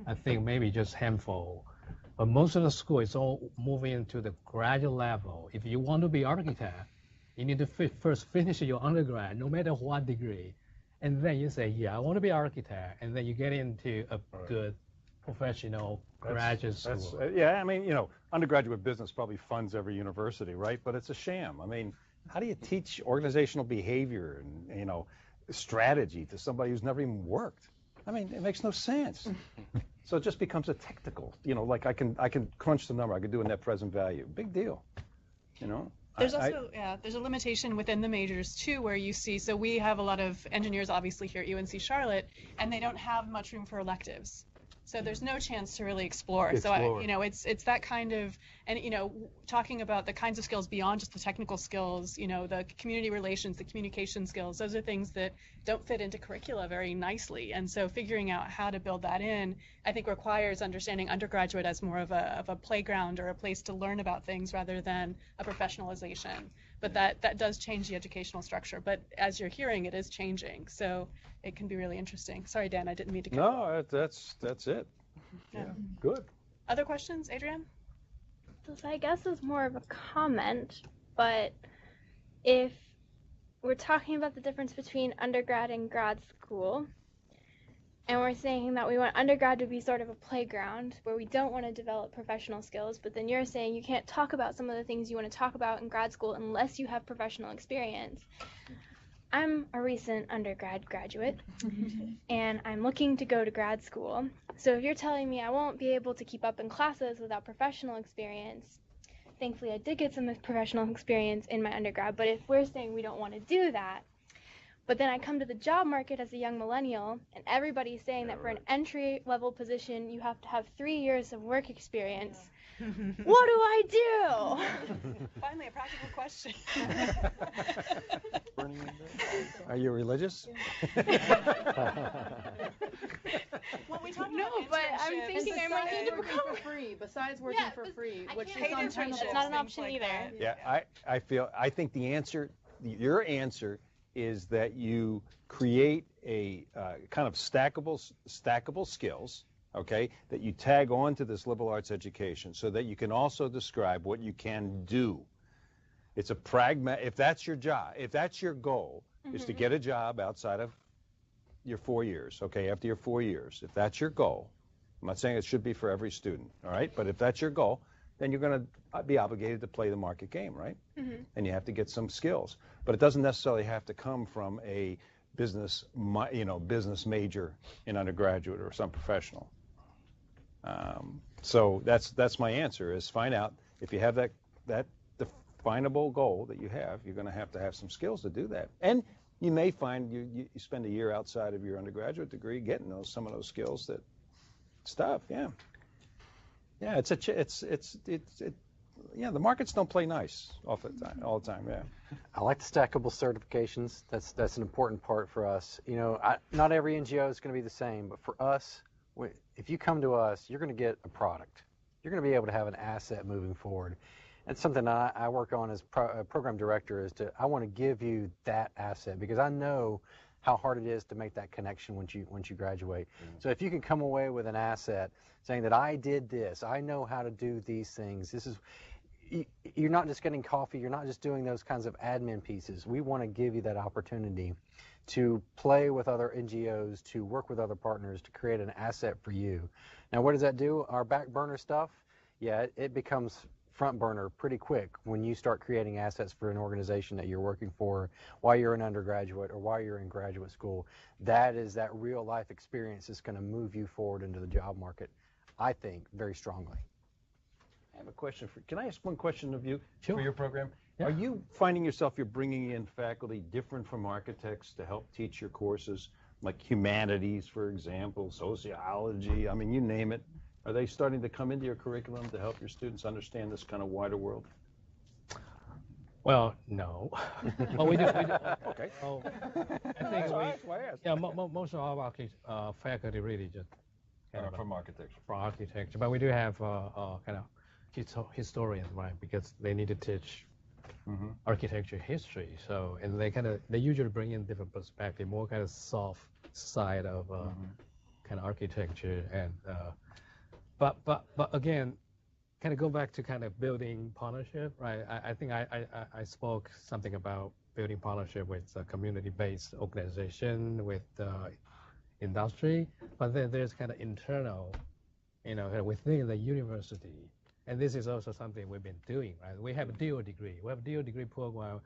Speaker 4: I think maybe just handful But most of the school is all moving into the graduate level. If you want to be architect, you need to first finish your undergrad, no matter what degree. And then you say, yeah, I want to be architect. And then you get into a good professional graduate school.
Speaker 2: Yeah, I mean, undergraduate business probably funds every university, right? But it's a sham. I mean, how do you teach organizational behavior and, strategy to somebody who's never even worked? I mean, it makes no sense. So it just becomes a technical, like I can crunch the number, I can do a net present value. Big deal,
Speaker 1: There's also, there's a limitation within the majors too, where you see, so we have a lot of engineers obviously here at UNC Charlotte, and they don't have much room for electives. So there's no chance to really explore. So it's that kind of, and talking about the kinds of skills beyond just the technical skills, the community relations, the communication skills, those are things that don't fit into curricula very nicely. And so figuring out how to build that in, I think requires understanding undergraduate as more of a playground or a place to learn about things rather than a professionalization. But that does change the educational structure. But as you're hearing, it is changing. So it can be really interesting. Sorry, Dan, I didn't mean to cut you off.
Speaker 2: No, that's it. Yeah, good.
Speaker 1: Other questions, Adrienne?
Speaker 9: So I guess it's more of a comment, but if we're talking about the difference between undergrad and grad school, and we're saying that we want undergrad to be sort of a playground where we don't want to develop professional skills, but then you're saying you can't talk about some of the things you want to talk about in grad school unless you have professional experience. I'm a recent undergrad graduate, and I'm looking to go to grad school. So if you're telling me I won't be able to keep up in classes without professional experience, thankfully I did get some professional experience in my undergrad, but if we're saying we don't want to do that, but then I come to the job market as a young millennial, and everybody's saying that for an entry-level position, you have to have 3 years of work experience. What do I do?
Speaker 1: Finally, a practical question.
Speaker 2: Are you religious?
Speaker 1: Well, we talked
Speaker 6: No,
Speaker 1: about
Speaker 6: but I'm
Speaker 1: internships.
Speaker 6: thinking I might need to become for free. Besides working for free, which is
Speaker 1: paid
Speaker 6: untenable.
Speaker 1: internships,
Speaker 9: It's not an
Speaker 1: things
Speaker 9: option
Speaker 1: like
Speaker 9: either.
Speaker 1: that.
Speaker 2: Yeah, I think your answer is that you create a kind of stackable skills, okay, that you tag on to this liberal arts education so that you can also describe what you can do. It's a if that's your job, if that's your goal, is to get a job outside of your 4 years, okay, after your 4 years, if that's your goal, I'm not saying it should be for every student, all right, but if that's your goal, then you're going to be obligated to play the market game, right? And you have to get some skills. But it doesn't necessarily have to come from a business major in undergraduate or some professional. So that's my answer, is find out if you have that definable goal that you have, you're going to have some skills to do that. And you may find you spend a year outside of your undergraduate degree getting some of those skills Yeah, the markets don't play nice all the time, yeah.
Speaker 5: I like the stackable certifications. That's an important part for us. Not every NGO is going to be the same, but for us, if you come to us, you're going to get a product. You're going to be able to have an asset moving forward. And something that I work on as program director I want to give you that asset, because I know how hard it is to make that connection once you graduate. So if you can come away with an asset saying that I did this, I know how to do these things, you're not just getting coffee, you're not just doing those kinds of admin pieces. We want to give you that opportunity to play with other NGOs, to work with other partners, to create an asset for you. Now, what does that do? Our back burner stuff, yeah, it becomes front burner pretty quick when you start creating assets for an organization that you're working for while you're an undergraduate or while you're in graduate school. That is that real life experience that's going to move you forward into the job market, I think, very strongly.
Speaker 2: I have a question can I ask one question of you
Speaker 4: for
Speaker 2: your program?
Speaker 4: Yeah.
Speaker 2: Are you finding yourself you're bringing in faculty different from architects to help teach your courses, like humanities, for example, sociology, I mean, you name it? Are they starting to come into your curriculum to help your students understand this kind of wider world?
Speaker 4: Well, no. Well, we do.
Speaker 2: Okay.
Speaker 4: Oh, I think most of our faculty really just
Speaker 2: from architecture.
Speaker 4: From architecture, but we do have kind of historians, right? Because they need to teach architecture history. So, and they usually bring in different perspective, more kind of soft side of kind of architecture, and but again, kind of go back to kind of building partnership, right? I think I spoke something about building partnership with a community-based organization, with industry, but then there's kind of internal, within the university. And this is also something we've been doing, right? We have a dual degree. We have a dual degree program.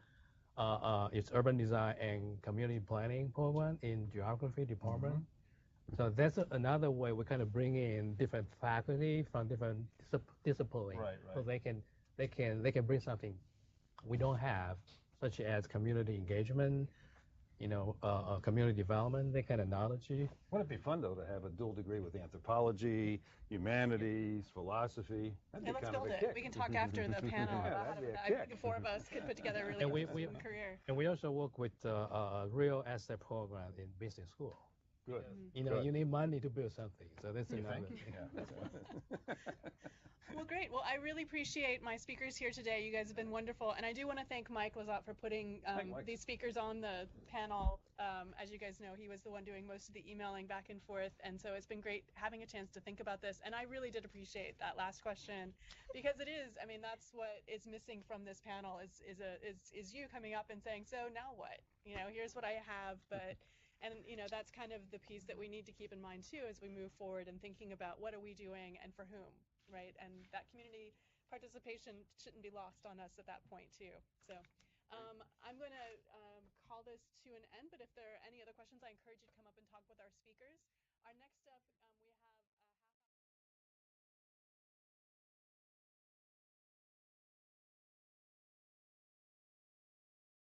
Speaker 4: It's urban design and community planning program in geography department. Mm-hmm. So that's another way we kind of bring in different faculty from different disciplines, right. So they can bring something we don't have, such as community engagement, community development, that kind of knowledge.
Speaker 2: Wouldn't it be fun, though, to have a dual degree with anthropology, humanities, philosophy? That'd be
Speaker 1: let's
Speaker 2: kind
Speaker 1: build
Speaker 2: of a
Speaker 1: it.
Speaker 2: kick.
Speaker 1: We can talk after the panel about that. I think the four of us could put together a really good career.
Speaker 4: And we also work with a real asset program in business school.
Speaker 2: Good.
Speaker 4: You need money to build something, so that's another thing.
Speaker 2: Yeah.
Speaker 1: Well, great. Well, I really appreciate my speakers here today. You guys have been wonderful, and I do want to thank Mike Lazat for putting these speakers on the panel. As you guys know, he was the one doing most of the emailing back and forth, and so it's been great having a chance to think about this. And I really did appreciate that last question, because it is. I mean, that's what is missing from this panel is you coming up and saying, so now what? Here's what I have, but. And that's kind of the piece that we need to keep in mind too as we move forward and thinking about what are we doing and for whom, right? And that community participation shouldn't be lost on us at that point too. So I'm going to call this to an end, but if there are any other questions, I encourage you to come up and talk with our speakers. Our next up, we have